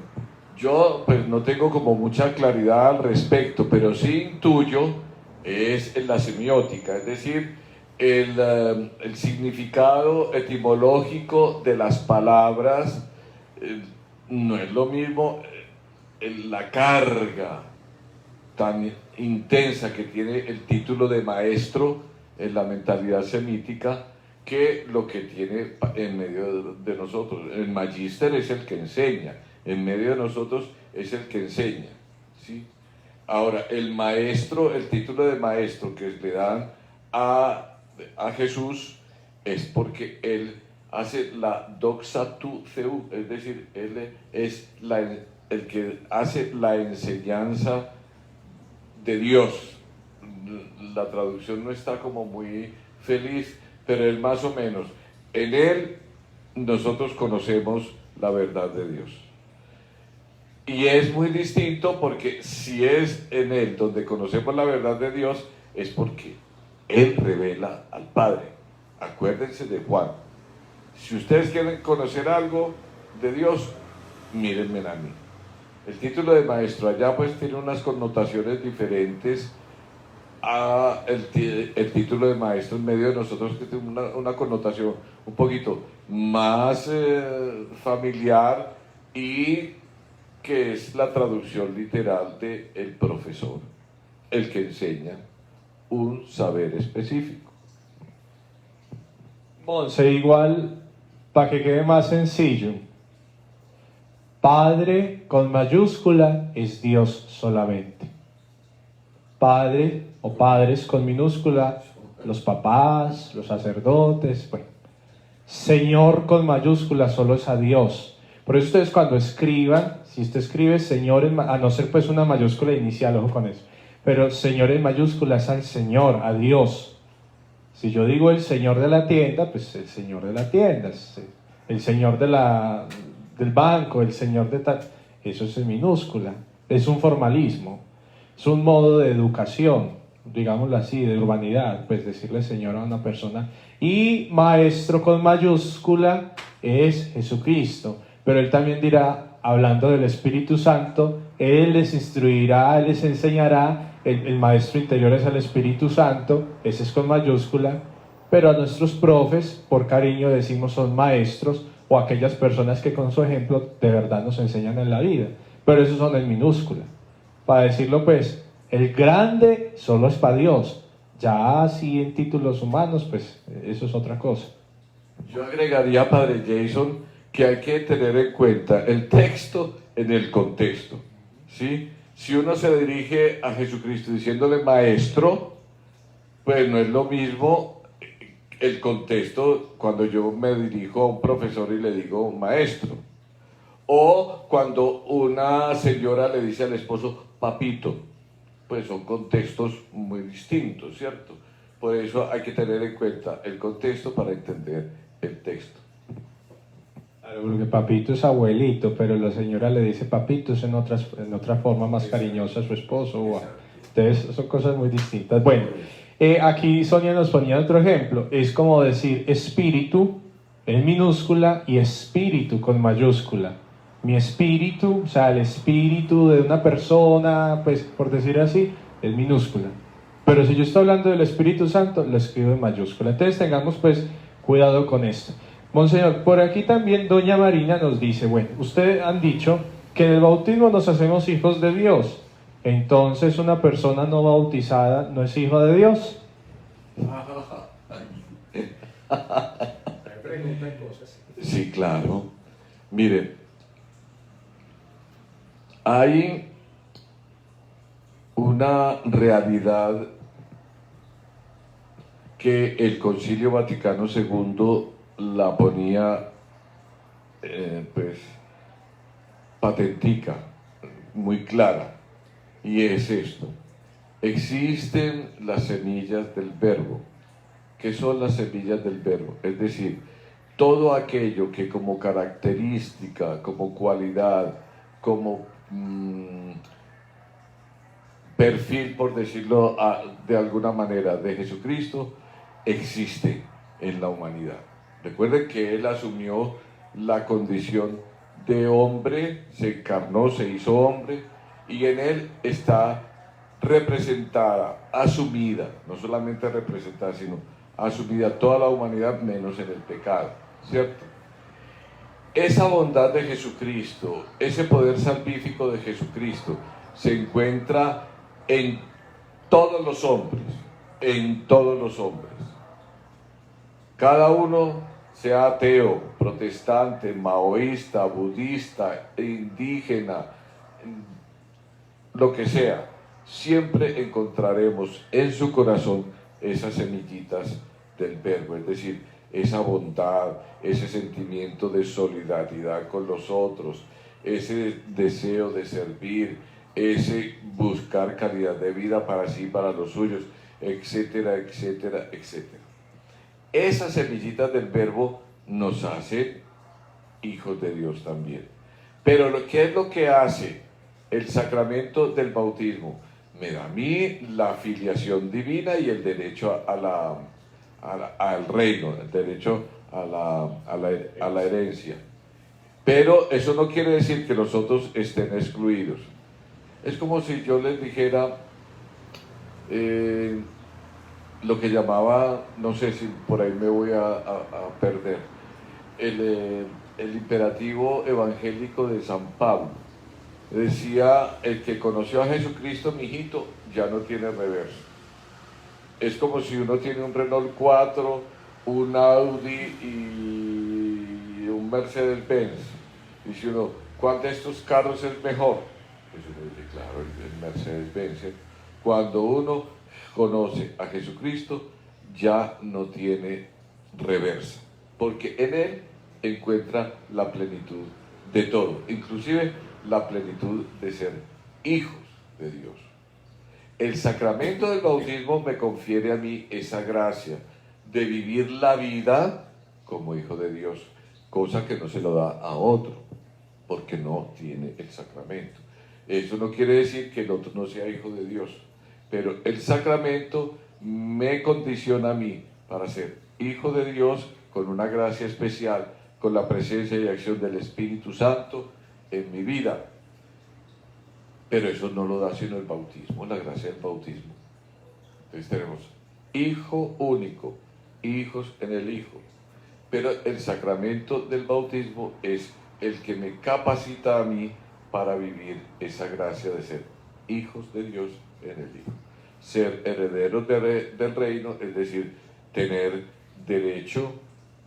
yo pues no tengo como mucha claridad al respecto, pero sí intuyo es en la semiótica, es decir, el significado etimológico de las palabras. No es lo mismo la carga tan intensa que tiene el título de maestro en la mentalidad semítica que lo que tiene en medio de nosotros. El magíster es el que enseña, en medio de nosotros es el que enseña, ¿sí? Ahora, el maestro, el título de maestro que le dan a Jesús es porque él hace la doxa tu theu, es decir, él es el que hace la enseñanza de Dios. La traducción no está como muy feliz, pero es más o menos, en Él nosotros conocemos la verdad de Dios. Y es muy distinto porque si es en Él donde conocemos la verdad de Dios, es porque Él revela al Padre. Acuérdense de Juan. Si ustedes quieren conocer algo de Dios, mírenme a mí. El título de maestro allá pues tiene unas connotaciones diferentes a el título de maestro en medio de nosotros, que tiene una connotación un poquito más familiar, y que es la traducción literal de el profesor, el que enseña un saber específico. Monse, igual, para que quede más sencillo, Padre con mayúscula es Dios solamente. Padre o padres con minúscula, los papás, los sacerdotes, bueno. Señor con mayúscula solo es a Dios. Por eso ustedes cuando escriban, si usted escribe Señor, a no ser pues una mayúscula inicial, ojo con eso, pero Señor en mayúscula es al Señor, a Dios. Si yo digo el Señor de la tienda, pues el Señor de la tienda, el Señor del banco, el Señor de tal, eso es en minúscula, es un formalismo, es un modo de educación, digámoslo así, de urbanidad, pues decirle Señor a una persona. Y maestro con mayúscula es Jesucristo, pero Él también dirá, hablando del Espíritu Santo, Él les instruirá, Él les enseñará. El maestro interior es el Espíritu Santo, ese es con mayúscula, pero a nuestros profes, por cariño decimos son maestros, o aquellas personas que con su ejemplo de verdad nos enseñan en la vida, pero esos son en minúscula. Para decirlo pues, el grande solo es para Dios, ya así en títulos humanos, pues eso es otra cosa. Yo agregaría, Padre Jason, que hay que tener en cuenta el texto en el contexto, ¿sí? Si uno se dirige a Jesucristo diciéndole maestro, pues no es lo mismo el contexto cuando yo me dirijo a un profesor y le digo maestro, o cuando una señora le dice al esposo papito, pues son contextos muy distintos, ¿cierto? Por eso hay que tener en cuenta el contexto para entender el texto. Claro, porque papito es abuelito, pero la señora le dice papitos en otra forma más cariñosa a su esposo. Wow. Entonces son cosas muy distintas. Bueno, aquí Sonia nos ponía otro ejemplo. Es como decir espíritu en minúscula y espíritu con mayúscula. Mi espíritu, o sea, el espíritu de una persona, pues por decir así, es minúscula. Pero si yo estoy hablando del Espíritu Santo, lo escribo en mayúscula. Entonces tengamos pues cuidado con esto. Monseñor, por aquí también doña Marina nos dice, bueno, ustedes han dicho que en el bautismo nos hacemos hijos de Dios. Entonces una persona no bautizada no es hijo de Dios. Sí, claro. Miren, hay una realidad que el Concilio Vaticano II la ponía, pues, patentica, muy clara, y es esto: existen las semillas del Verbo. ¿Qué son las semillas del Verbo? Es decir, todo aquello que como característica, como cualidad, como perfil, por decirlo de alguna manera, de Jesucristo, existe en la humanidad. Recuerden que Él asumió la condición de hombre, se encarnó, se hizo hombre, y en Él está representada, asumida, no solamente representada, sino asumida toda la humanidad menos en el pecado, ¿cierto? Esa bondad de Jesucristo, ese poder salvífico de Jesucristo, se encuentra en todos los hombres, en todos los hombres. Cada uno, sea ateo, protestante, maoísta, budista, indígena, lo que sea, siempre encontraremos en su corazón esas semillitas del Verbo, es decir, esa bondad, ese sentimiento de solidaridad con los otros, ese deseo de servir, ese buscar calidad de vida para sí, para los suyos, etcétera, etcétera, etcétera. Esas semillitas del Verbo nos hacen hijos de Dios también. Pero ¿qué es lo que hace el sacramento del bautismo? Me da a mí la filiación divina y el derecho al reino, el derecho a la herencia. Pero eso no quiere decir que los otros estén excluidos. Es como si yo les dijera lo que llamaba, no sé si por ahí me voy a perder, el imperativo evangélico de San Pablo. Decía: el que conoció a Jesucristo, mijito, ya no tiene reverso. Es como si uno tiene un Renault 4, un Audi y un Mercedes-Benz. Dice uno, ¿cuál de estos carros es mejor? Pues uno dice, claro, el Mercedes-Benz. Cuando uno conoce a Jesucristo, ya no tiene reversa, porque en Él encuentra la plenitud de todo, inclusive la plenitud de ser hijos de Dios. El sacramento del bautismo me confiere a mí esa gracia de vivir la vida como hijo de Dios, cosa que no se lo da a otro, porque no tiene el sacramento. Eso no quiere decir que el otro no sea hijo de Dios, pero el sacramento me condiciona a mí para ser hijo de Dios con una gracia especial, con la presencia y acción del Espíritu Santo en mi vida. Pero eso no lo da sino el bautismo, la gracia del bautismo. Entonces tenemos hijo único, hijos en el Hijo. Pero el sacramento del bautismo es el que me capacita a mí para vivir esa gracia de ser hijos de Dios en el Hijo. Ser herederos del reino, es decir, tener derecho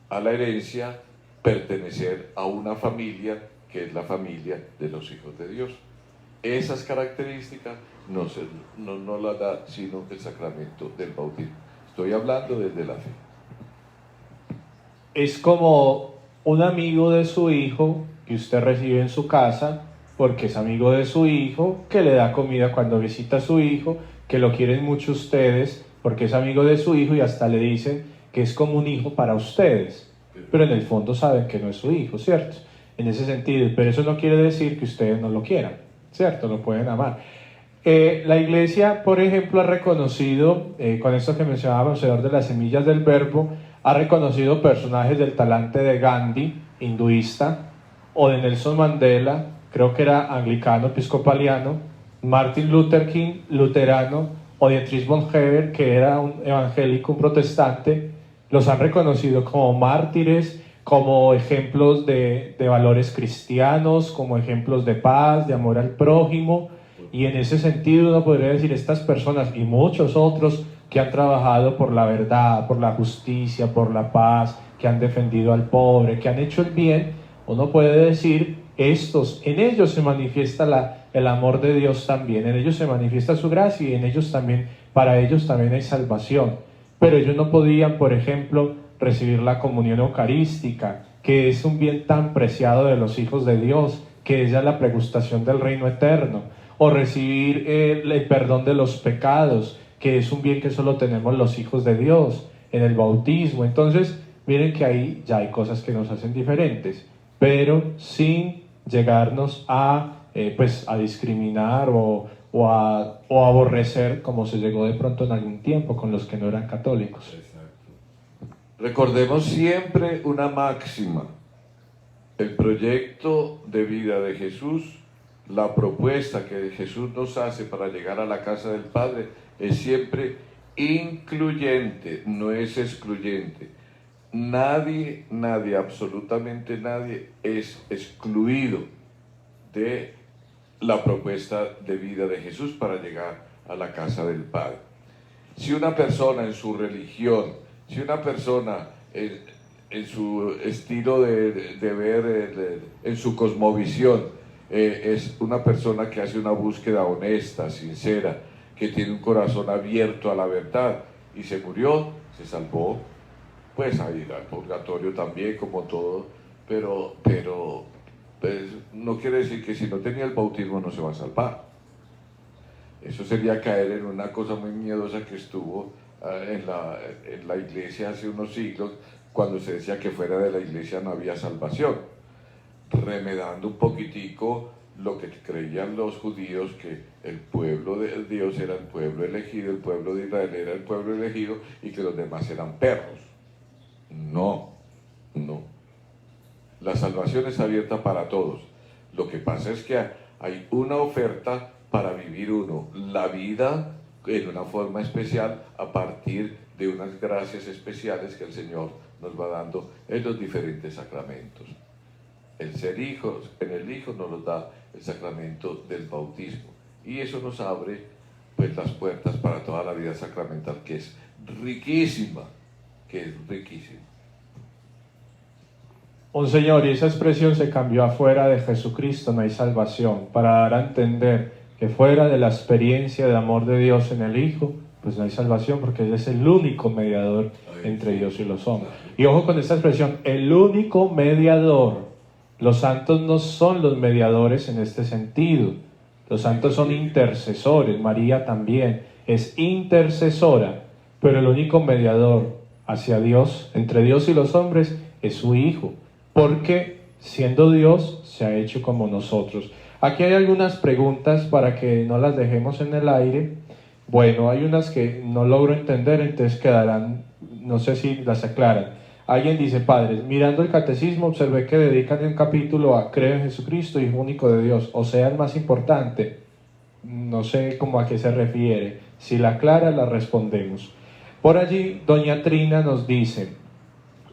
a la herencia, pertenecer a una familia que es la familia de los hijos de Dios. Esas características no las da sino el sacramento del bautismo. Estoy hablando desde la fe. Es como un amigo de su hijo que usted recibe en su casa, porque es amigo de su hijo, que le da comida cuando visita a su hijo, que lo quieren mucho ustedes, porque es amigo de su hijo y hasta le dicen que es como un hijo para ustedes. Pero en el fondo saben que no es su hijo, ¿cierto? En ese sentido, pero eso no quiere decir que ustedes no lo quieran, ¿cierto? Lo pueden amar. La Iglesia, por ejemplo, ha reconocido, con esto que mencionábamos, alrededor de las semillas del verbo, ha reconocido personajes del talante de Gandhi, hinduista, o de Nelson Mandela, creo que era anglicano, episcopaliano, Martin Luther King, luterano, o Dietrich Bonhoeffer, que era un evangélico, un protestante. Los han reconocido como mártires, como ejemplos de valores cristianos, como ejemplos de paz, de amor al prójimo. Y en ese sentido uno podría decir, estas personas y muchos otros que han trabajado por la verdad, por la justicia, por la paz, que han defendido al pobre, que han hecho el bien, uno puede decir, en ellos se manifiesta el amor de Dios también, en ellos se manifiesta su gracia y en ellos también, para ellos también hay salvación. Pero ellos no podían, por ejemplo, recibir la comunión eucarística, que es un bien tan preciado de los hijos de Dios, que es ya la pregustación del reino eterno, o recibir el perdón de los pecados, que es un bien que solo tenemos los hijos de Dios, en el bautismo. Entonces, miren que ahí ya hay cosas que nos hacen diferentes, pero sin llegarnos a discriminar o a aborrecer, como se llegó de pronto en algún tiempo con los que no eran católicos. Exacto. Recordemos siempre una máxima: el proyecto de vida de Jesús, la propuesta que Jesús nos hace para llegar a la casa del Padre es siempre incluyente, no es excluyente. Nadie, absolutamente nadie es excluido de la propuesta de vida de Jesús para llegar a la casa del Padre. Si una persona en su religión, si una persona en su estilo de ver, en su cosmovisión, es una persona que hace una búsqueda honesta, sincera, que tiene un corazón abierto a la verdad y se murió, se salvó, pues a ir al purgatorio también, como todo, pero pues, no quiere decir que si no tenía el bautismo no se va a salvar. Eso sería caer en una cosa muy miedosa que estuvo en la iglesia hace unos siglos, cuando se decía que fuera de la iglesia no había salvación, remedando un poquitico lo que creían los judíos, que el pueblo de Dios era el pueblo elegido, el pueblo de Israel era el pueblo elegido y que los demás eran perros. No. La salvación es abierta para todos. Lo que pasa es que hay una oferta para vivir la vida en una forma especial a partir de unas gracias especiales que el Señor nos va dando en los diferentes sacramentos. El ser hijos, en el Hijo nos lo da el sacramento del bautismo, y eso nos abre pues las puertas para toda la vida sacramental, que es riquísima. Monseñor, y esa expresión se cambió a fuera de Jesucristo no hay salvación, para dar a entender que fuera de la experiencia de amor de Dios en el Hijo, pues no hay salvación, porque Él es el único mediador entre Dios y los hombres. Y ojo con esta expresión, el único mediador. Los santos no son los mediadores en este sentido. Los santos son intercesores. María también es intercesora, pero el único mediador hacia Dios, entre Dios y los hombres, es su Hijo, porque siendo Dios se ha hecho como nosotros. Aquí hay algunas preguntas para que no las dejemos en el aire. Bueno, hay unas que no logro entender, entonces quedarán, no sé si las aclaran. Alguien dice: padre, mirando el catecismo observé que dedican un capítulo a creo en Jesucristo, Hijo único de Dios, o sea, el más importante. No sé cómo a qué se refiere. Si la aclara, la respondemos. Por allí, doña Trina nos dice: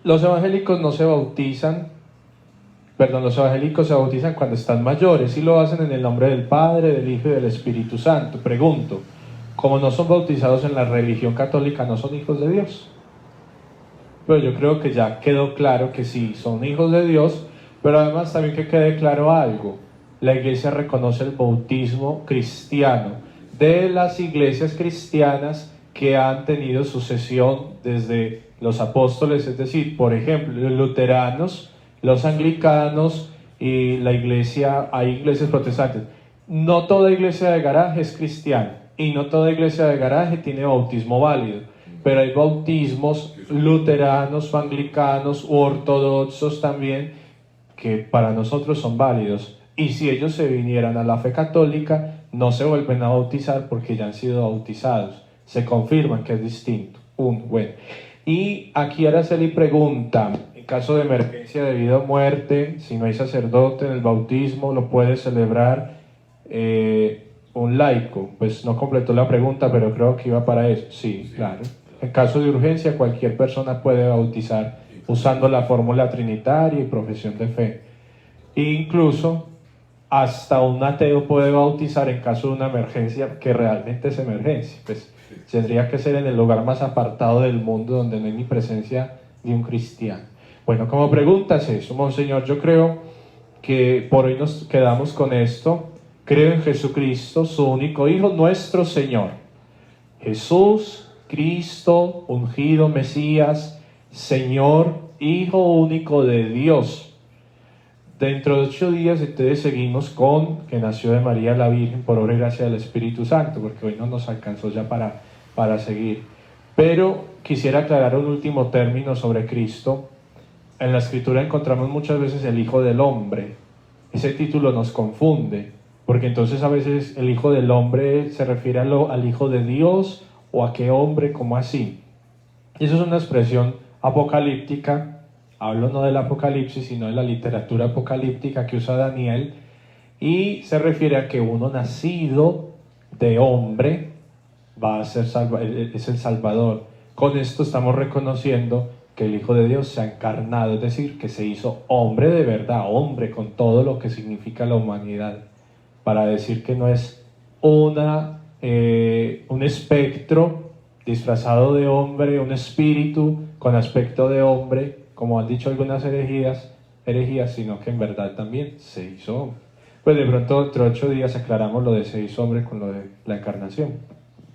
los evangélicos se bautizan cuando están mayores y lo hacen en el nombre del Padre, del Hijo y del Espíritu Santo. Pregunto, ¿como no son bautizados en la religión católica, no son hijos de Dios? Pero yo creo que ya quedó claro que sí, son hijos de Dios, Pero además también que quede claro algo, la iglesia reconoce el bautismo cristiano de las iglesias cristianas que han tenido sucesión desde los apóstoles, es decir, por ejemplo, los luteranos, los anglicanos y la iglesia, hay iglesias protestantes. No toda iglesia de garaje es cristiana y no toda iglesia de garaje tiene bautismo válido, pero hay bautismos luteranos, anglicanos u ortodoxos también que para nosotros son válidos. Y si ellos se vinieran a la fe católica, no se vuelven a bautizar porque ya han sido bautizados. Se confirman que es distinto. Bueno. Y aquí Araceli pregunta, en caso de emergencia debido a muerte, si no hay sacerdote en el bautismo, ¿lo puede celebrar un laico? Pues no completó la pregunta, pero creo que iba para eso. Sí, claro. En caso de urgencia, cualquier persona puede bautizar usando la fórmula trinitaria y profesión de fe. E incluso hasta un ateo puede bautizar en caso de una emergencia que realmente es emergencia. Pues tendría que ser en el lugar más apartado del mundo donde no hay ni presencia de un cristiano. Bueno, como preguntas eso, Monseñor, yo creo que por hoy nos quedamos con esto. Creo en Jesucristo, su único Hijo, nuestro Señor. Jesús, Cristo, ungido Mesías, Señor, Hijo único de Dios. Dentro de 8 días entonces seguimos con que nació de María la Virgen por obra y gracia del Espíritu Santo, porque hoy no nos alcanzó ya para seguir. Pero quisiera aclarar un último término sobre Cristo. En la Escritura encontramos muchas veces el Hijo del Hombre. Ese título nos confunde, porque entonces a veces el Hijo del Hombre se refiere al Hijo de Dios o a qué hombre, como así. Y eso es una expresión apocalíptica. Hablo no del Apocalipsis, sino de la literatura apocalíptica que usa Daniel, y se refiere a que uno nacido de hombre va a ser es el Salvador. Con esto estamos reconociendo que el Hijo de Dios se ha encarnado, es decir, que se hizo hombre de verdad, hombre con todo lo que significa la humanidad, para decir que no es un espectro disfrazado de hombre, un espíritu con aspecto de hombre, como han dicho algunas herejías, sino que en verdad también se hizo hombre. Pues de pronto dentro de 8 días aclaramos lo de se hizo hombre con lo de la encarnación.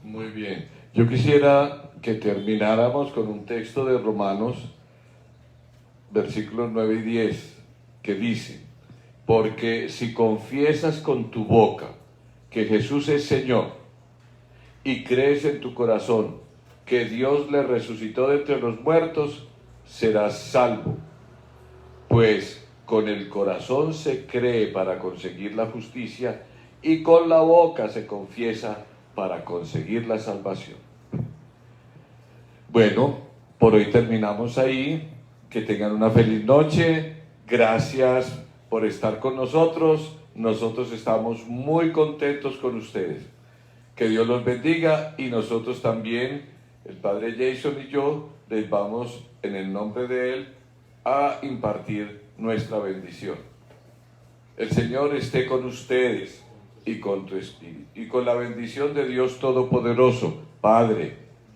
Muy bien. Yo quisiera que termináramos con un texto de Romanos, versículos 9 y 10, que dice: porque si confiesas con tu boca que Jesús es Señor y crees en tu corazón que Dios le resucitó de entre los muertos, serás salvo. Pues con el corazón se cree para conseguir la justicia y con la boca se confiesa para conseguir la salvación. Bueno, por hoy terminamos ahí. Que tengan una feliz noche. Gracias por estar con nosotros. Nosotros estamos muy contentos con ustedes. Que Dios los bendiga, y nosotros también, el Padre Jason y yo, les vamos en el nombre de Él a impartir nuestra bendición. El Señor esté con ustedes y con tu espíritu, y con la bendición de Dios Todopoderoso, Padre,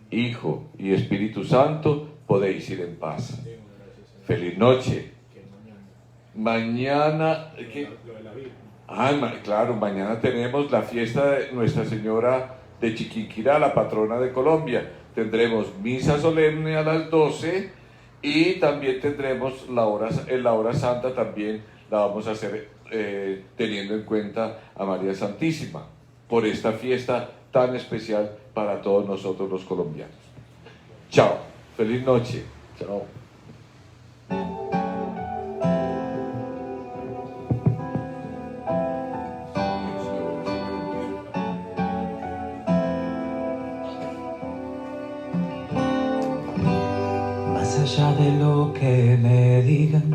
Hijo y Espíritu Santo, podéis ir en paz. Feliz noche. Mañana, claro, mañana tenemos la fiesta de Nuestra Señora de Chiquinquirá, la patrona de Colombia. Tendremos misa solemne a las 12 y también tendremos la hora santa, también la vamos a hacer teniendo en cuenta a María Santísima, por esta fiesta tan especial para todos nosotros los colombianos. Chao, feliz noche. Chao. Más allá de lo que me digan,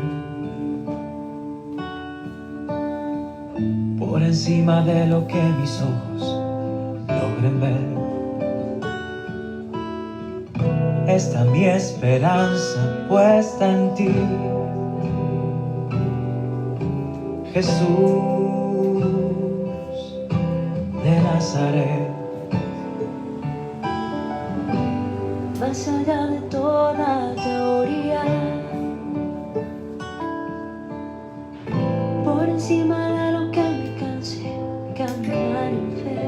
por encima de lo que mis ojos logren ver, está mi esperanza puesta en ti, Jesús de Nazaret. Más allá de toda teoría, encima de lo que me canse caminar en fe.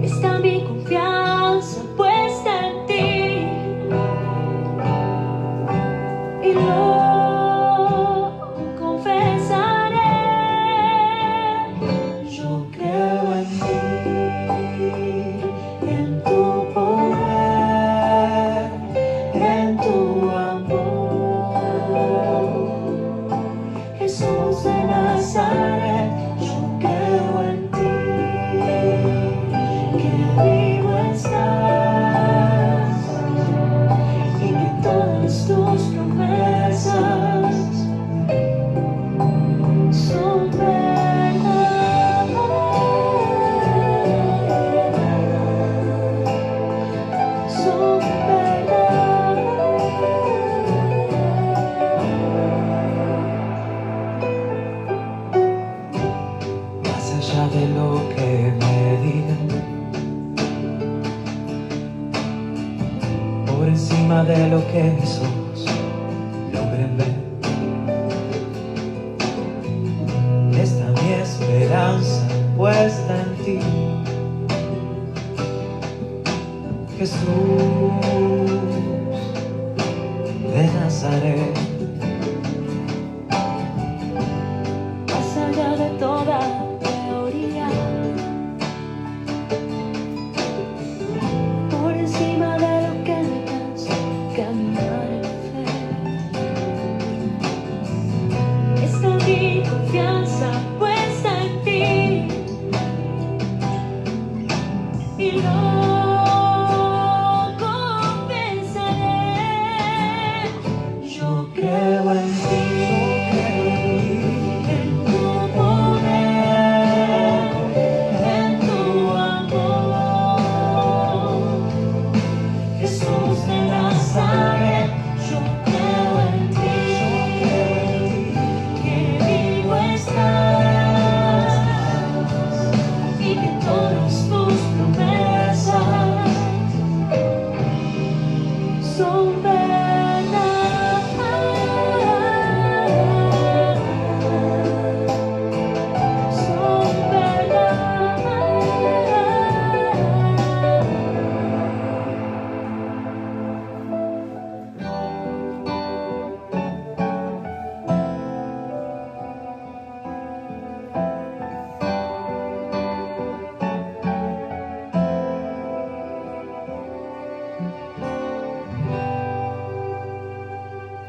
Está mi confianza puesta en ti y lo confesaré. Yo creo en ti, en tu poder, en tu amor. Jesús de Nazaret, yo creo en ti, que vivo estás y que todas tus promesas son verdad, son verdad. Más allá de lo que me digan, por encima de lo que mis ojos logren ver, está mi esperanza puesta en ti, Jesús de Nazaret.